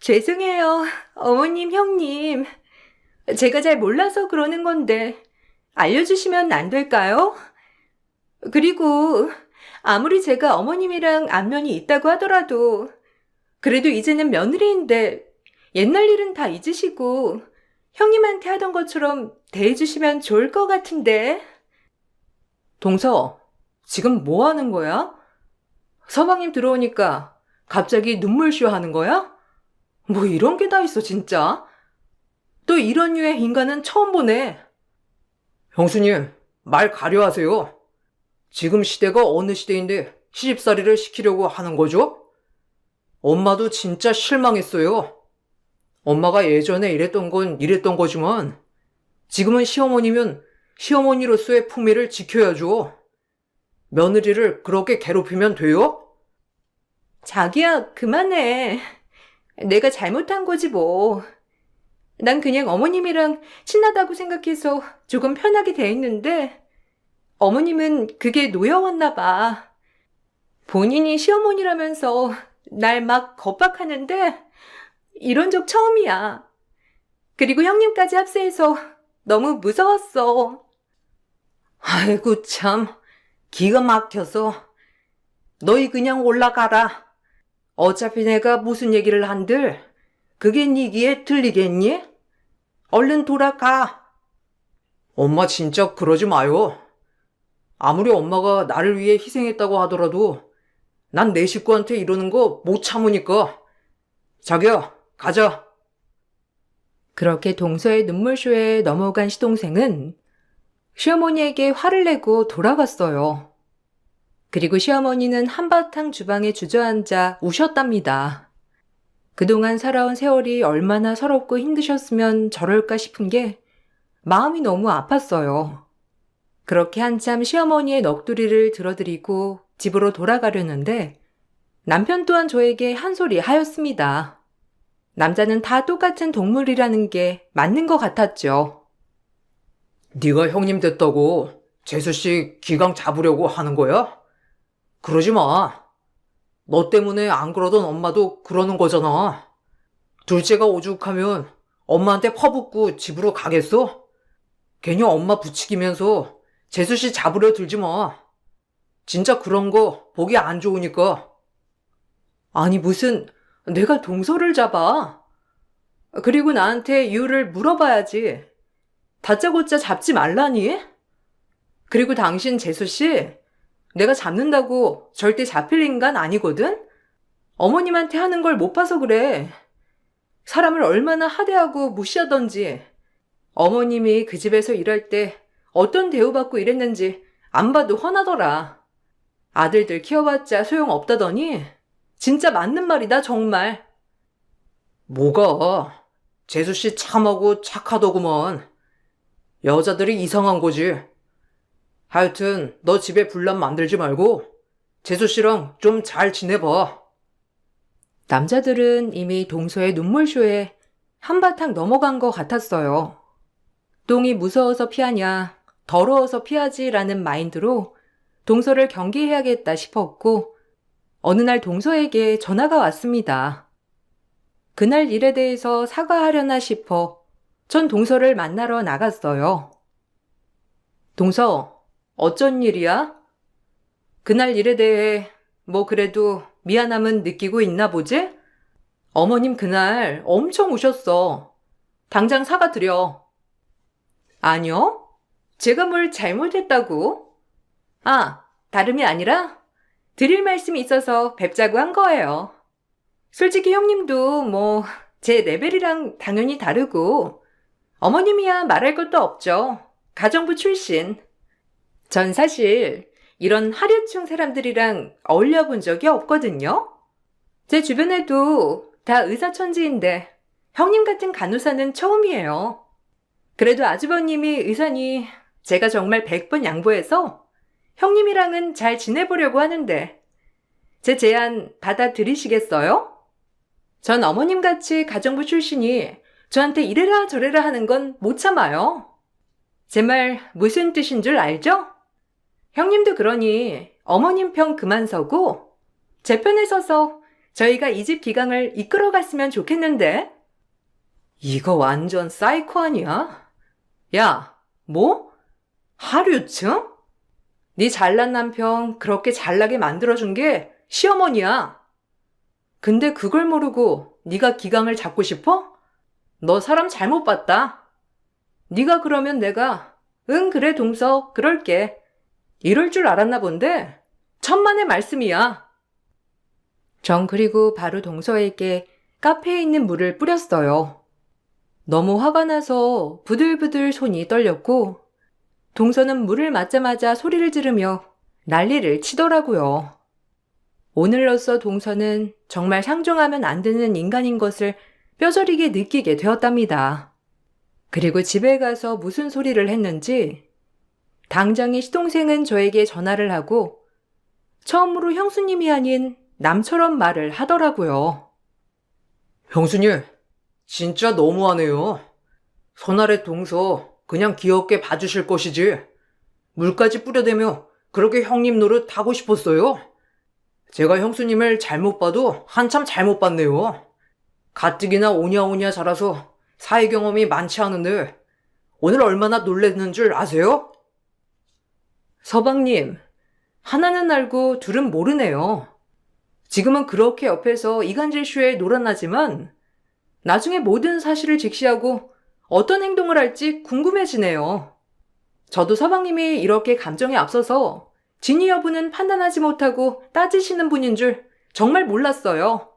죄송해요, 어머님, 형님. 제가 잘 몰라서 그러는 건데 알려주시면 안 될까요? 그리고 아무리 제가 어머님이랑 안면이 있다고 하더라도 그래도 이제는 며느리인데 옛날 일은 다 잊으시고 형님한테 하던 것처럼 대해주시면 좋을 것 같은데. 동서, 지금 뭐 하는 거야? 서방님 들어오니까 갑자기 눈물쇼 하는 거야? 뭐 이런 게 다 있어, 진짜. 또 이런 류의 인간은 처음 보네. 형수님, 말 가려하세요. 지금 시대가 어느 시대인데 시집살이를 시키려고 하는 거죠? 엄마도 진짜 실망했어요. 엄마가 예전에 이랬던 건 이랬던 거지만 지금은 시어머니면 시어머니로서의 품위를 지켜야죠. 며느리를 그렇게 괴롭히면 돼요? 자기야, 그만해. 내가 잘못한 거지 뭐. 난 그냥 어머님이랑 친하다고 생각해서 조금 편하게 돼 있는데 어머님은 그게 노여웠나 봐. 본인이 시어머니라면서 날 막 겁박하는데 이런 적 처음이야. 그리고 형님까지 합세해서 너무 무서웠어. 아이고 참, 기가 막혀서. 너희 그냥 올라가라. 어차피 내가 무슨 얘기를 한들 그게 네 귀에 들리겠니? 얼른 돌아가. 엄마 진짜 그러지 마요. 아무리 엄마가 나를 위해 희생했다고 하더라도 난 내 식구한테 이러는 거 못 참으니까. 자기야, 가자. 그렇게 동서의 눈물쇼에 넘어간 시동생은 시어머니에게 화를 내고 돌아갔어요. 그리고 시어머니는 한바탕 주방에 주저앉아 우셨답니다. 그동안 살아온 세월이 얼마나 서럽고 힘드셨으면 저럴까 싶은 게 마음이 너무 아팠어요. 그렇게 한참 시어머니의 넋두리를 들어드리고 집으로 돌아가려는데 남편 또한 저에게 한 소리 하였습니다. 남자는 다 똑같은 동물이라는 게 맞는 것 같았죠. 네가 형님 됐다고 재수씨 기강 잡으려고 하는 거야? 그러지 마. 너 때문에 안 그러던 엄마도 그러는 거잖아. 둘째가 오죽하면 엄마한테 퍼붓고 집으로 가겠어? 괜히 엄마 부추기면서 재수씨 잡으려 들지 마. 진짜 그런 거 보기 안 좋으니까. 아니 무슨 내가 동서를 잡아. 그리고 나한테 이유를 물어봐야지. 다짜고짜 잡지 말라니? 그리고 당신 재수씨, 내가 잡는다고 절대 잡힐 인간 아니거든? 어머님한테 하는 걸 못 봐서 그래. 사람을 얼마나 하대하고 무시하던지, 어머님이 그 집에서 일할 때 어떤 대우받고 일했는지 안 봐도 훤하더라. 아들들 키워봤자 소용없다더니 진짜 맞는 말이다 정말. 뭐가? 재수씨 참하고 착하더구먼. 여자들이 이상한 거지. 하여튼 너 집에 분란 만들지 말고 재수씨랑 좀 잘 지내봐. 남자들은 이미 동서의 눈물쇼에 한바탕 넘어간 것 같았어요. 똥이 무서워서 피하냐, 더러워서 피하지라는 마인드로 동서를 경계해야겠다 싶었고 어느 날 동서에게 전화가 왔습니다. 그날 일에 대해서 사과하려나 싶어 전 동서를 만나러 나갔어요. 동서, 어쩐 일이야? 그날 일에 대해 뭐 그래도 미안함은 느끼고 있나 보지? 어머님 그날 엄청 우셨어. 당장 사과드려. 아니요. 제가 뭘 잘못했다고? 아, 다름이 아니라 드릴 말씀이 있어서 뵙자고 한 거예요. 솔직히 형님도 뭐 제 레벨이랑 당연히 다르고 어머님이야 말할 것도 없죠. 가정부 출신. 전 사실 이런 하류층 사람들이랑 어울려 본 적이 없거든요. 제 주변에도 다 의사천지인데 형님 같은 간호사는 처음이에요. 그래도 아주버님이 의사니 제가 정말 100번 양보해서 형님이랑은 잘 지내보려고 하는데 제 제안 받아들이시겠어요? 전 어머님같이 가정부 출신이 저한테 이래라 저래라 하는 건 못 참아요. 제 말 무슨 뜻인 줄 알죠? 형님도 그러니 어머님 편 그만 서고 제 편에 서서 저희가 이 집 기강을 이끌어갔으면 좋겠는데. 이거 완전 사이코 아니야? 야, 뭐? 하류층? 네 잘난 남편 그렇게 잘나게 만들어준 게 시어머니야. 근데 그걸 모르고 네가 기강을 잡고 싶어? 너 사람 잘못 봤다. 네가 그러면 내가 응 그래 동서 그럴게. 이럴 줄 알았나 본데 천만의 말씀이야. 전 그리고 바로 동서에게 카페에 있는 물을 뿌렸어요. 너무 화가 나서 부들부들 손이 떨렸고 동서는 물을 맞자마자 소리를 지르며 난리를 치더라고요. 오늘로써 동서는 정말 상종하면 안 되는 인간인 것을 뼈저리게 느끼게 되었답니다. 그리고 집에 가서 무슨 소리를 했는지 당장에 시동생은 저에게 전화를 하고 처음으로 형수님이 아닌 남처럼 말을 하더라고요. 형수님, 진짜 너무하네요. 손아래 동서 그냥 귀엽게 봐주실 것이지. 물까지 뿌려대며 그렇게 형님 노릇 하고 싶었어요? 제가 형수님을 잘못 봐도 한참 잘못 봤네요. 가뜩이나 오냐오냐 자라서 사회 경험이 많지 않은데 오늘 얼마나 놀랬는 줄 아세요? 서방님, 하나는 알고 둘은 모르네요. 지금은 그렇게 옆에서 이간질쇼에 놀아나지만 나중에 모든 사실을 직시하고 어떤 행동을 할지 궁금해지네요. 저도 서방님이 이렇게 감정에 앞서서 진위 여부는 판단하지 못하고 따지시는 분인 줄 정말 몰랐어요.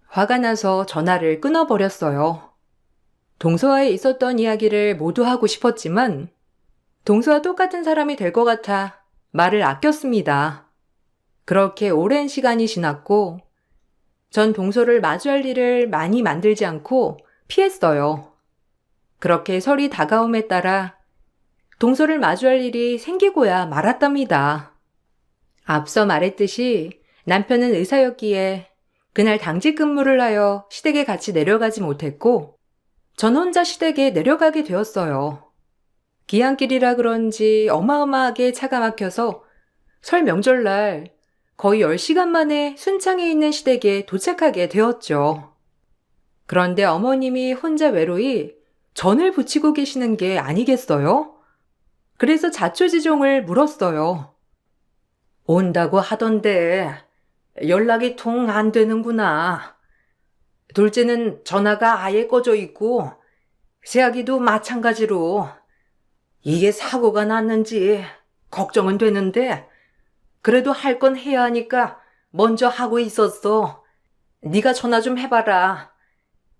화가 나서 전화를 끊어버렸어요. 동서와에 있었던 이야기를 모두 하고 싶었지만 동서와 똑같은 사람이 될 것 같아 말을 아꼈습니다. 그렇게 오랜 시간이 지났고 전 동서를 마주할 일을 많이 만들지 않고 피했어요. 그렇게 설이 다가옴에 따라 동서를 마주할 일이 생기고야 말았답니다. 앞서 말했듯이 남편은 의사였기에 그날 당직 근무를 하여 시댁에 같이 내려가지 못했고 전 혼자 시댁에 내려가게 되었어요. 기한길이라 그런지 어마어마하게 차가 막혀서 설 명절날 거의 10시간 만에 순창에 있는 시댁에 도착하게 되었죠. 그런데 어머님이 혼자 외로이 전을 부치고 계시는 게 아니겠어요? 그래서 자초지종을 물었어요. 온다고 하던데 연락이 통 안 되는구나. 둘째는 전화가 아예 꺼져 있고 새아기도 마찬가지로. 이게 사고가 났는지 걱정은 되는데 그래도 할 건 해야 하니까 먼저 하고 있었어. 네가 전화 좀 해봐라.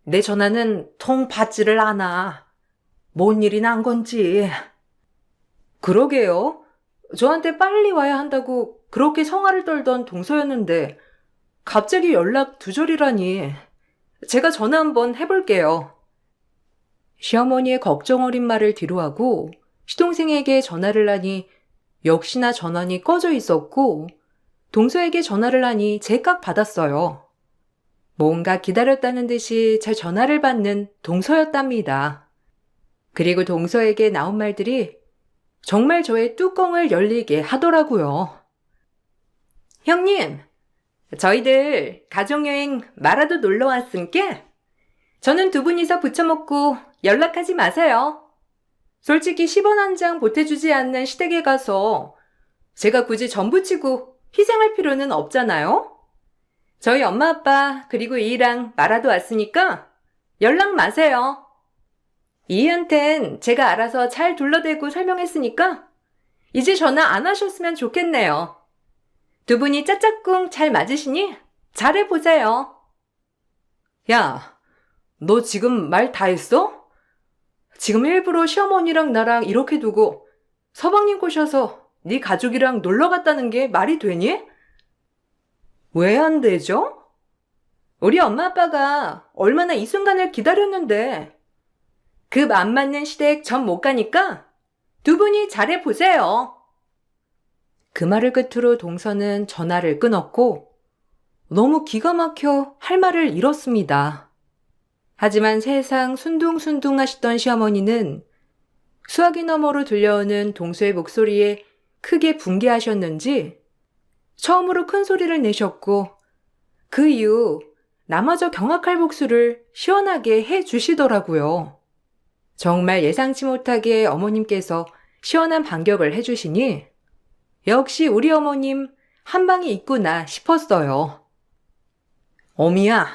내 전화는 통 받지를 않아. 뭔 일이 난 건지. 그러게요. 저한테 빨리 와야 한다고 그렇게 성화를 떨던 동서였는데 갑자기 연락 두절이라니. 제가 전화 한번 해볼게요. 시어머니의 걱정 어린 말을 뒤로하고 시동생에게 전화를 하니 역시나 전원이 꺼져 있었고 동서에게 전화를 하니 제깍 받았어요. 뭔가 기다렸다는 듯이 제 전화를 받는 동서였답니다. 그리고 동서에게 나온 말들이 정말 저의 뚜껑을 열리게 하더라고요. 형님, 저희들 가족여행 마라도 놀러 왔으니까 저는 두 분이서 부쳐먹고 연락하지 마세요. 솔직히 10원 한 장 보태주지 않는 시댁에 가서 제가 굳이 전 부치고 희생할 필요는 없잖아요? 저희 엄마 아빠 그리고 이랑 마라도 왔으니까 연락 마세요. 이희한텐 제가 알아서 잘 둘러대고 설명했으니까 이제 전화 안 하셨으면 좋겠네요. 두 분이 짝짝꿍 잘 맞으시니 잘해보세요. 야, 너 지금 말 다 했어? 지금 일부러 시어머니랑 나랑 이렇게 두고 서방님 꼬셔서 네 가족이랑 놀러 갔다는 게 말이 되니? 왜 안 되죠? 우리 엄마 아빠가 얼마나 이 순간을 기다렸는데 그 맘 맞는 시댁 전 못 가니까 두 분이 잘해보세요. 그 말을 끝으로 동서는 전화를 끊었고 너무 기가 막혀 할 말을 잃었습니다. 하지만 세상 순둥순둥 하시던 시어머니는 수화기 너머로 들려오는 동서의 목소리에 크게 분개하셨는지 처음으로 큰 소리를 내셨고 그 이후 나마저 경악할 복수를 시원하게 해주시더라고요. 정말 예상치 못하게 어머님께서 시원한 반격을 해주시니 역시 우리 어머님 한 방이 있구나 싶었어요. 어미야,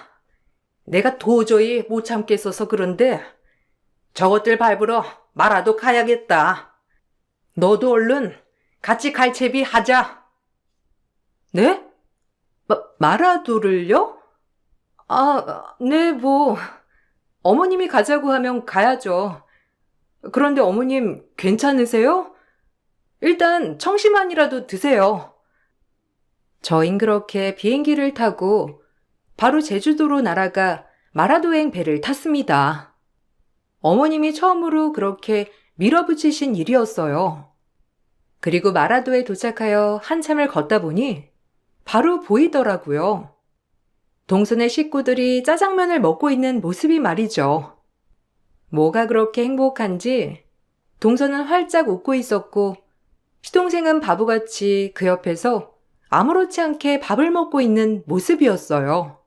내가 도저히 못 참겠어서 그런데 저것들 밟으러 마라도 가야겠다. 너도 얼른 같이 갈채비 하자. 네? 마라도를요? 아, 네, 뭐, 어머님이 가자고 하면 가야죠. 그런데 어머님 괜찮으세요? 일단 청심환이라도 드세요. 저흰 그렇게 비행기를 타고 바로 제주도로 날아가 마라도행 배를 탔습니다. 어머님이 처음으로 그렇게 밀어붙이신 일이었어요. 그리고 마라도에 도착하여 한참을 걷다 보니 바로 보이더라고요. 동선의 식구들이 짜장면을 먹고 있는 모습이 말이죠. 뭐가 그렇게 행복한지 동선은 활짝 웃고 있었고 시동생은 바보같이 그 옆에서 아무렇지 않게 밥을 먹고 있는 모습이었어요.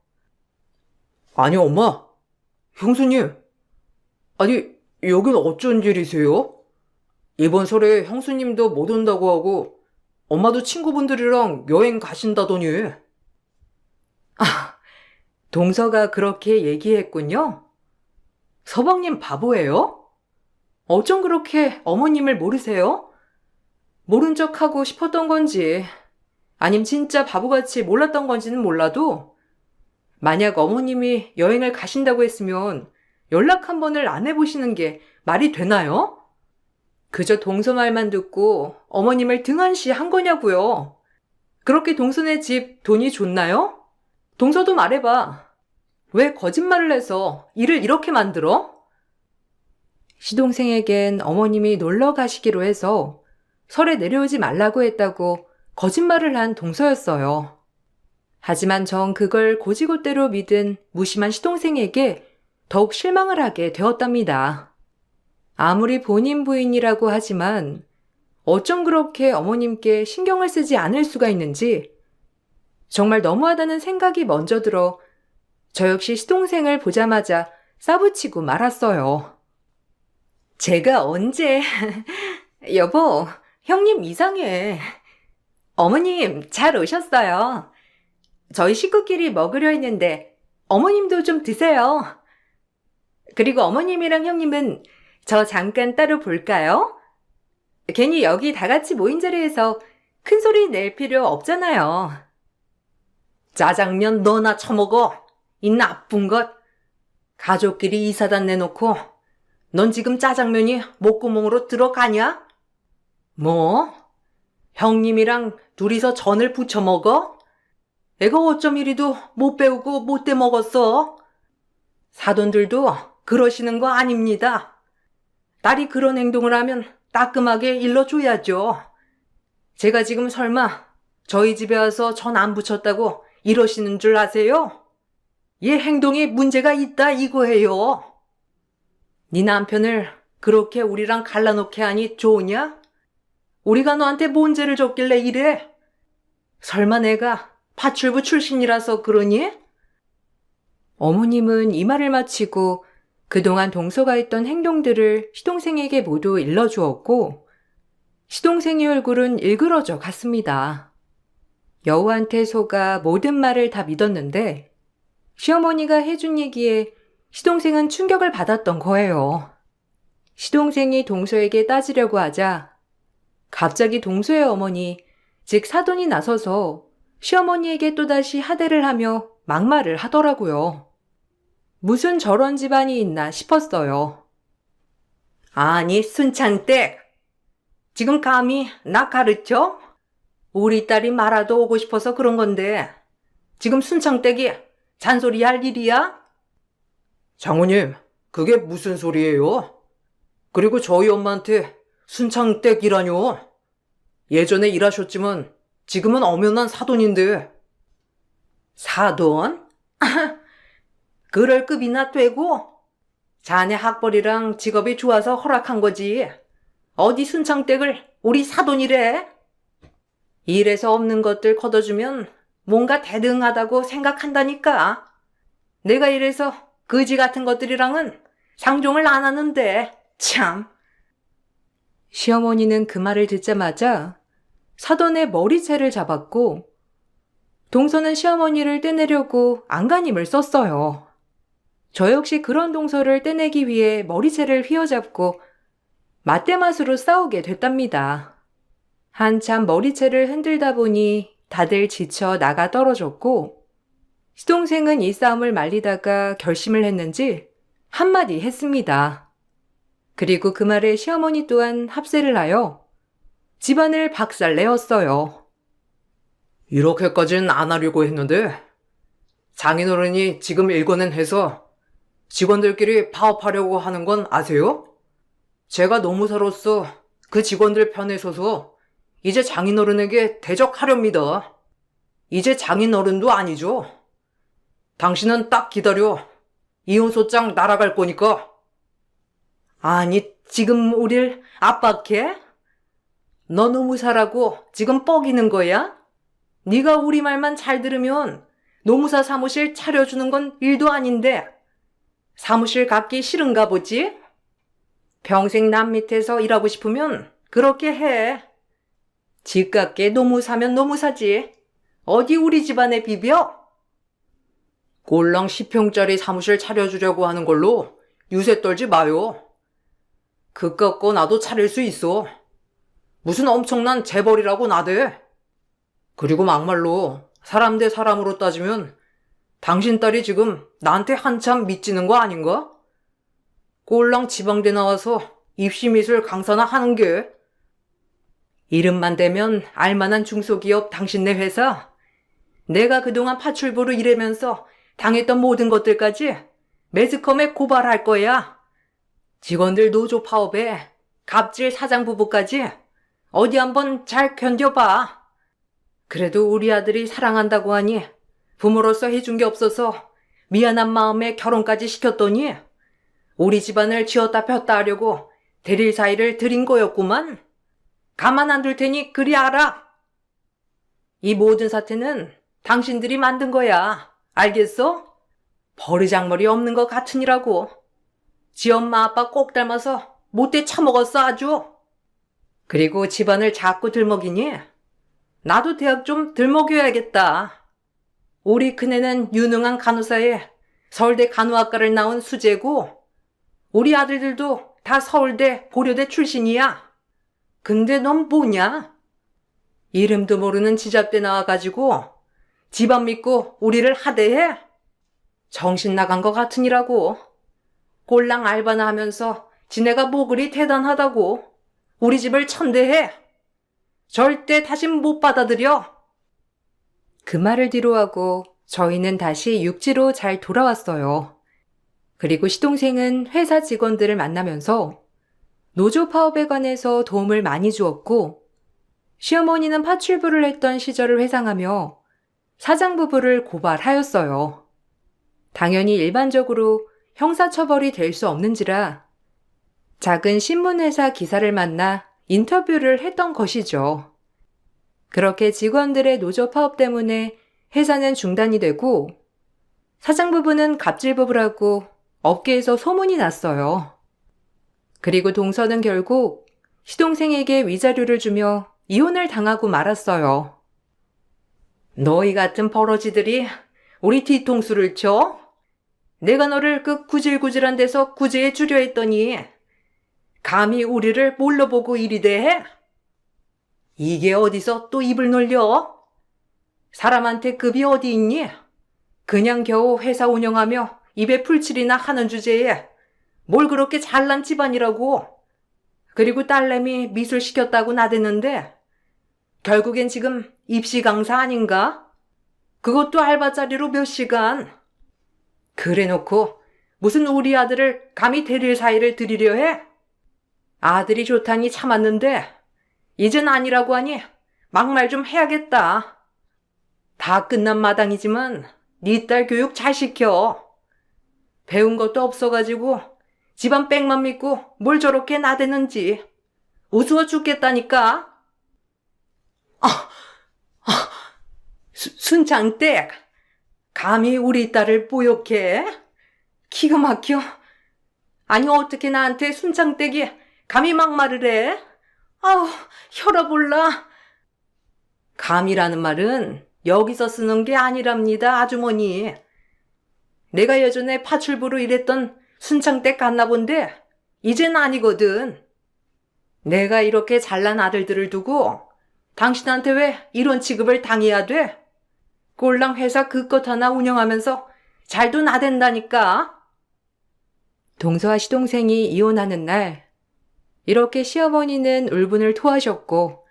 아니, 엄마. 형수님. 아니, 여긴 어쩐 일이세요? 이번 설에 형수님도 못 온다고 하고 엄마도 친구분들이랑 여행 가신다더니. 동서가 그렇게 얘기했군요. 서방님 바보예요? 어쩜 그렇게 어머님을 모르세요? 모른 척하고 싶었던 건지 아님 진짜 바보같이 몰랐던 건지는 몰라도 만약 어머님이 여행을 가신다고 했으면 연락 한 번을 안 해보시는 게 말이 되나요? 그저 동서 말만 듣고 어머님을 등한시 한 거냐고요. 그렇게 동서네 집 돈이 좋나요? 동서도 말해봐. 왜 거짓말을 해서 일을 이렇게 만들어? 시동생에겐 어머님이 놀러 가시기로 해서 설에 내려오지 말라고 했다고 거짓말을 한 동서였어요. 하지만 전 그걸 고지고대로 믿은 무심한 시동생에게 더욱 실망을 하게 되었답니다. 아무리 본인 부인이라고 하지만 어쩜 그렇게 어머님께 신경을 쓰지 않을 수가 있는지 정말 너무하다는 생각이 먼저 들어 저 역시 시동생을 보자마자 싸붙이고 말았어요. 제가 언제... 여보, 형님 이상해. 어머님 잘 오셨어요. 저희 식구끼리 먹으려 했는데 어머님도 좀 드세요. 그리고 어머님이랑 형님은 저 잠깐 따로 볼까요? 괜히 여기 다 같이 모인 자리에서 큰 소리 낼 필요 없잖아요. 짜장면 너나 처먹어. 이 나쁜 것. 가족끼리 이사단 내놓고 넌 지금 짜장면이 목구멍으로 들어가냐? 뭐? 형님이랑 둘이서 전을 부쳐 먹어? 애가 어쩜 이리도 못 배우고 못돼 먹었어? 사돈들도 그러시는 거 아닙니다. 딸이 그런 행동을 하면 따끔하게 일러줘야죠. 제가 지금 설마 저희 집에 와서 전 안 부쳤다고 이러시는 줄 아세요? 얘 행동에 문제가 있다 이거예요. 네 남편을 그렇게 우리랑 갈라놓게 하니 좋으냐? 우리가 너한테 뭔 죄를 줬길래 이래? 설마 내가 파출부 출신이라서 그러니? 어머님은 이 말을 마치고 그동안 동서가 했던 행동들을 시동생에게 모두 일러주었고 시동생의 얼굴은 일그러져 갔습니다. 여우한테 속아 모든 말을 다 믿었는데 시어머니가 해준 얘기에 시동생은 충격을 받았던 거예요. 시동생이 동서에게 따지려고 하자 갑자기 동서의 어머니, 즉 사돈이 나서서 시어머니에게 또다시 하대를 하며 막말을 하더라고요. 무슨 저런 집안이 있나 싶었어요. 아니, 순창댁. 지금 감히 나 가르쳐? 우리 딸이 말아도 오고 싶어서 그런 건데 지금 순창댁이 잔소리할 일이야? 장모님, 그게 무슨 소리예요? 그리고 저희 엄마한테 순창댁이라뇨? 예전에 일하셨지만 지금은 엄연한 사돈인데. 사돈? 그럴 급이나 되고? 자네 학벌이랑 직업이 좋아서 허락한 거지. 어디 순창댁을 우리 사돈이래? 일에서 없는 것들 걷어주면 뭔가 대등하다고 생각한다니까. 내가 이래서 거지 같은 것들이랑은 상종을 안 하는데 참. 시어머니는 그 말을 듣자마자 사돈의 머리채를 잡았고 동서는 시어머니를 떼내려고 안간힘을 썼어요. 저 역시 그런 동서를 떼내기 위해 머리채를 휘어잡고 맞대맛으로 싸우게 됐답니다. 한참 머리채를 흔들다 보니 다들 지쳐 나가 떨어졌고 시동생은 이 싸움을 말리다가 결심을 했는지 한마디 했습니다. 그리고 그 말에 시어머니 또한 합세를 하여 집안을 박살내었어요. 이렇게까지는 안 하려고 했는데 장인어른이 지금 일궈낸 해서 직원들끼리 파업하려고 하는 건 아세요? 제가 노무사로서 그 직원들 편에 서서 이제 장인어른에게 대적하렵니다. 이제 장인어른도 아니죠. 당신은 딱 기다려. 이혼소장 날아갈 거니까. 아니, 지금 우릴 압박해? 너 노무사라고 지금 뻐기는 거야? 네가 우리 말만 잘 들으면 노무사 사무실 차려주는 건 일도 아닌데 사무실 갖기 싫은가 보지? 평생 남 밑에서 일하고 싶으면 그렇게 해. 집값게 노무사면 노무사지. 어디 우리 집안에 비벼? 꼴랑 10평짜리 사무실 차려주려고 하는 걸로 유세 떨지 마요. 그깟 거 나도 차릴 수 있어. 무슨 엄청난 재벌이라고 나대. 그리고 막말로 사람 대 사람으로 따지면 당신 딸이 지금 나한테 한참 미치는 거 아닌가? 꼴랑 지방대 나와서 입시미술 강사나 하는 게. 이름만 대면 알만한 중소기업 당신네 회사. 내가 그동안 파출부로 일하면서 당했던 모든 것들까지 매스컴에 고발할 거야. 직원들 노조 파업에 갑질 사장 부부까지 어디 한번 잘 견뎌봐. 그래도 우리 아들이 사랑한다고 하니 부모로서 해준 게 없어서 미안한 마음에 결혼까지 시켰더니 우리 집안을 쥐었다 폈다 하려고 대릴 사이를 들인 거였구만. 가만 안 둘 테니 그리 알아. 이 모든 사태는 당신들이 만든 거야. 알겠어? 버리장머리 없는 것 같으니라고. 지 엄마 아빠 꼭 닮아서 못돼 처먹었어 아주. 그리고 집안을 자꾸 들먹이니 나도 대학 좀 들먹여야겠다. 우리 큰애는 유능한 간호사에 서울대 간호학과를 나온 수재고 우리 아들들도 다 서울대 고려대 출신이야. 근데 넌 뭐냐? 이름도 모르는 지잡대 나와가지고 집안 믿고 우리를 하대해? 정신 나간 것 같으니라고. 꼴랑 알바나 하면서 지네가 뭐 그리 대단하다고 우리 집을 천대해. 절대 다신 못 받아들여. 그 말을 뒤로하고 저희는 다시 육지로 잘 돌아왔어요. 그리고 시동생은 회사 직원들을 만나면서 노조 파업에 관해서 도움을 많이 주었고 시어머니는 파출부를 했던 시절을 회상하며 사장 부부를 고발하였어요. 당연히 일반적으로 형사처벌이 될 수 없는지라 작은 신문회사 기사를 만나 인터뷰를 했던 것이죠. 그렇게 직원들의 노조 파업 때문에 회사는 중단이 되고 사장 부부는 갑질 부부라고 업계에서 소문이 났어요. 그리고 동서는 결국 시동생에게 위자료를 주며 이혼을 당하고 말았어요. 너희 같은 버러지들이 우리 뒤통수를 쳐? 내가 너를 그 구질구질한 데서 구제해 주려 했더니 감히 우리를 뭘로 보고 이리 대? 이게 어디서 또 입을 놀려? 사람한테 급이 어디 있니? 그냥 겨우 회사 운영하며 입에 풀칠이나 하는 주제에 뭘 그렇게 잘난 집안이라고. 그리고 딸내미 미술 시켰다고 나댔는데 결국엔 지금 입시 강사 아닌가? 그것도 알바자리로 몇 시간. 그래놓고 무슨 우리 아들을 감히 데릴 사이를 들이려 해? 아들이 좋다니 참았는데 이젠 아니라고 하니 막말 좀 해야겠다. 다 끝난 마당이지만 네 딸 교육 잘 시켜. 배운 것도 없어가지고 집안 빽만 믿고 뭘 저렇게 나대는지 우스워 죽겠다니까. 순창댁, 감히 우리 딸을 모욕해? 기가 막혀. 아니 어떻게 나한테 순창댁이 감히 막말을 해? 아우 혈압 올라. 감이라는 말은 여기서 쓰는 게 아니랍니다, 아주머니. 내가 예전에 파출부로 일했던 순창댁 갔나 본데 이젠 아니거든. 내가 이렇게 잘난 아들들을 두고 당신한테 왜 이런 취급을 당해야 돼? 꼴랑 회사 그것 하나 운영하면서 잘도 나댄다니까. 동서와 시동생이 이혼하는 날, 이렇게 시어머니는 울분을 토하셨고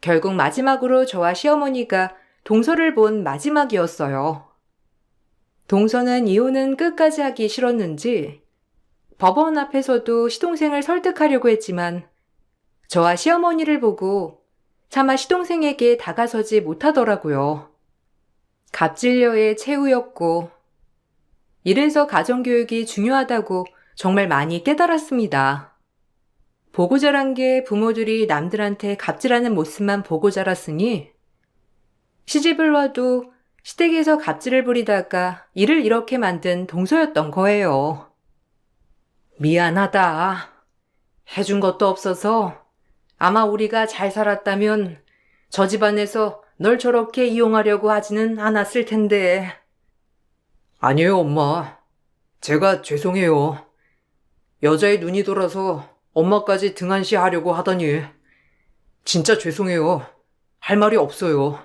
결국 마지막으로 저와 시어머니가 동서를 본 마지막이었어요. 동서는 이혼은 끝까지 하기 싫었는지 법원 앞에서도 시동생을 설득하려고 했지만 저와 시어머니를 보고 차마 시동생에게 다가서지 못하더라고요. 갑질녀의 최후였고 이래서 가정교육이 중요하다고 정말 많이 깨달았습니다. 보고 자란 게 부모들이 남들한테 갑질하는 모습만 보고 자랐으니 시집을 와도 시댁에서 갑질을 부리다가 일을 이렇게 만든 동서였던 거예요. 미안하다. 해준 것도 없어서 아마 우리가 잘 살았다면 저 집안에서 널 저렇게 이용하려고 하지는 않았을 텐데. 아니에요, 엄마. 제가 죄송해요. 여자의 눈이 돌아서 엄마까지 등한시 하려고 하더니. 진짜 죄송해요. 할 말이 없어요.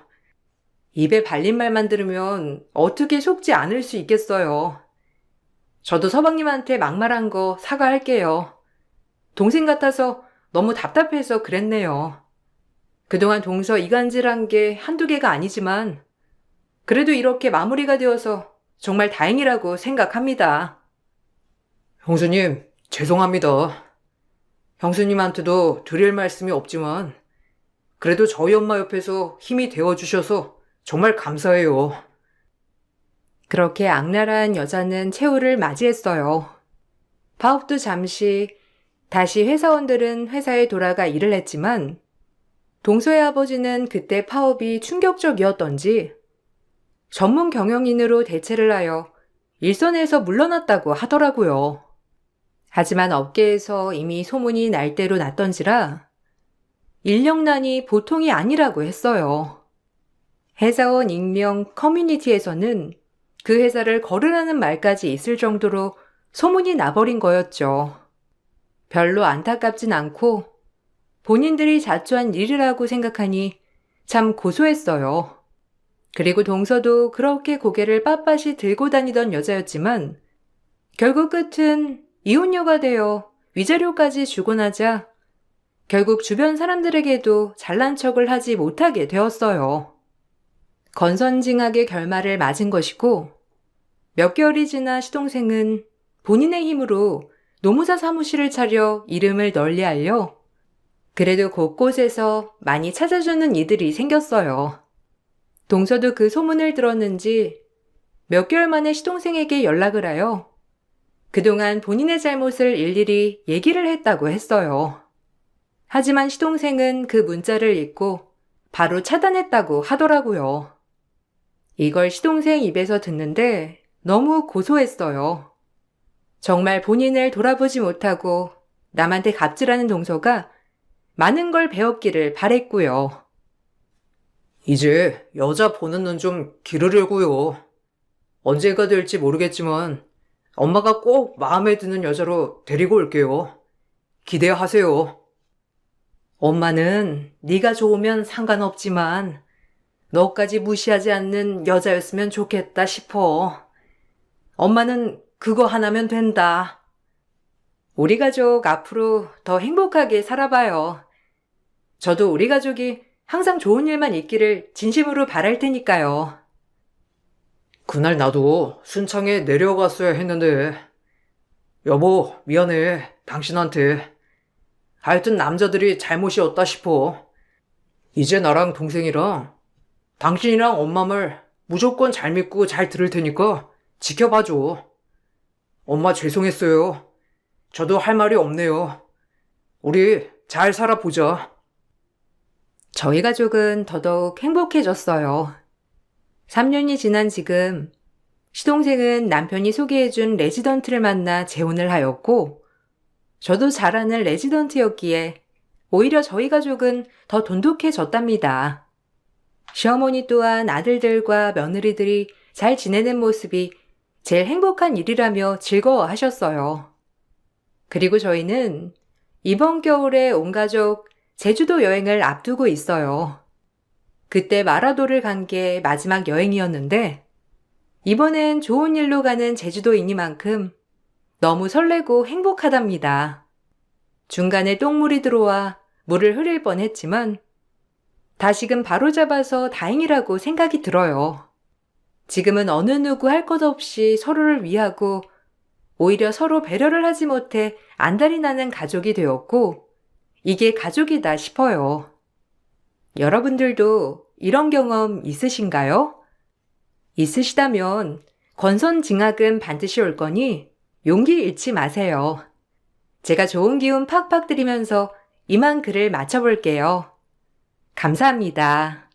입에 발린 말만 들으면 어떻게 속지 않을 수 있겠어요. 저도 서방님한테 막말한 거 사과할게요. 동생 같아서 너무 답답해서 그랬네요. 그동안 동서 이간질한 게 한두 개가 아니지만 그래도 이렇게 마무리가 되어서 정말 다행이라고 생각합니다. 형수님, 죄송합니다. 형수님한테도 드릴 말씀이 없지만 그래도 저희 엄마 옆에서 힘이 되어주셔서 정말 감사해요. 그렇게 악랄한 여자는 최후를 맞이했어요. 파업도 잠시, 다시 회사원들은 회사에 돌아가 일을 했지만 동서의 아버지는 그때 파업이 충격적이었던지 전문 경영인으로 대체를 하여 일선에서 물러났다고 하더라고요. 하지만 업계에서 이미 소문이 날 대로 났던지라 인력난이 보통이 아니라고 했어요. 회사원 익명 커뮤니티에서는 그 회사를 거르라는 말까지 있을 정도로 소문이 나버린 거였죠. 별로 안타깝진 않고 본인들이 자초한 일이라고 생각하니 참 고소했어요. 그리고 동서도 그렇게 고개를 빳빳이 들고 다니던 여자였지만 결국 끝은 이혼녀가 되어 위자료까지 주고 나자 결국 주변 사람들에게도 잘난 척을 하지 못하게 되었어요. 건선징악의 결말을 맞은 것이고 몇 개월이 지나 시동생은 본인의 힘으로 노무사 사무실을 차려 이름을 널리 알려 그래도 곳곳에서 많이 찾아주는 이들이 생겼어요. 동서도 그 소문을 들었는지 몇 개월 만에 시동생에게 연락을 하여 그동안 본인의 잘못을 일일이 얘기를 했다고 했어요. 하지만 시동생은 그 문자를 읽고 바로 차단했다고 하더라고요. 이걸 시동생 입에서 듣는데 너무 고소했어요. 정말 본인을 돌아보지 못하고 남한테 갑질하는 동서가 많은 걸 배웠기를 바랬고요. 이제 여자 보는 눈 좀 기르려고요. 언제가 될지 모르겠지만 엄마가 꼭 마음에 드는 여자로 데리고 올게요. 기대하세요. 엄마는 네가 좋으면 상관없지만 너까지 무시하지 않는 여자였으면 좋겠다 싶어. 엄마는 그거 하나면 된다. 우리 가족 앞으로 더 행복하게 살아봐요. 저도 우리 가족이 항상 좋은 일만 있기를 진심으로 바랄 테니까요. 그날 나도 순창에 내려갔어야 했는데 여보, 미안해. 당신한테. 하여튼 남자들이 잘못이었다 싶어. 이제 나랑 동생이랑 당신이랑 엄마 말 무조건 잘 믿고 잘 들을 테니까 지켜봐줘. 엄마 죄송했어요. 저도 할 말이 없네요. 우리 잘 살아보자. 저희 가족은 더더욱 행복해졌어요. 3년이 지난 지금 시동생은 남편이 소개해준 레지던트를 만나 재혼을 하였고 저도 잘 아는 레지던트였기에 오히려 저희 가족은 더 돈독해졌답니다. 시어머니 또한 아들들과 며느리들이 잘 지내는 모습이 제일 행복한 일이라며 즐거워하셨어요. 그리고 저희는 이번 겨울에 온 가족 제주도 여행을 앞두고 있어요. 그때 마라도를 간 게 마지막 여행이었는데 이번엔 좋은 일로 가는 제주도이니만큼 너무 설레고 행복하답니다. 중간에 똥물이 들어와 물을 흐릴 뻔했지만 다시금 바로잡아서 다행이라고 생각이 들어요. 지금은 어느 누구 할 것 없이 서로를 위하고 오히려 서로 배려를 하지 못해 안달이 나는 가족이 되었고 이게 가족이다 싶어요. 여러분들도 이런 경험 있으신가요? 있으시다면 권선징악은 반드시 올 거니 용기 잃지 마세요. 제가 좋은 기운 팍팍 드리면서 이만 글을 마쳐볼게요. 감사합니다.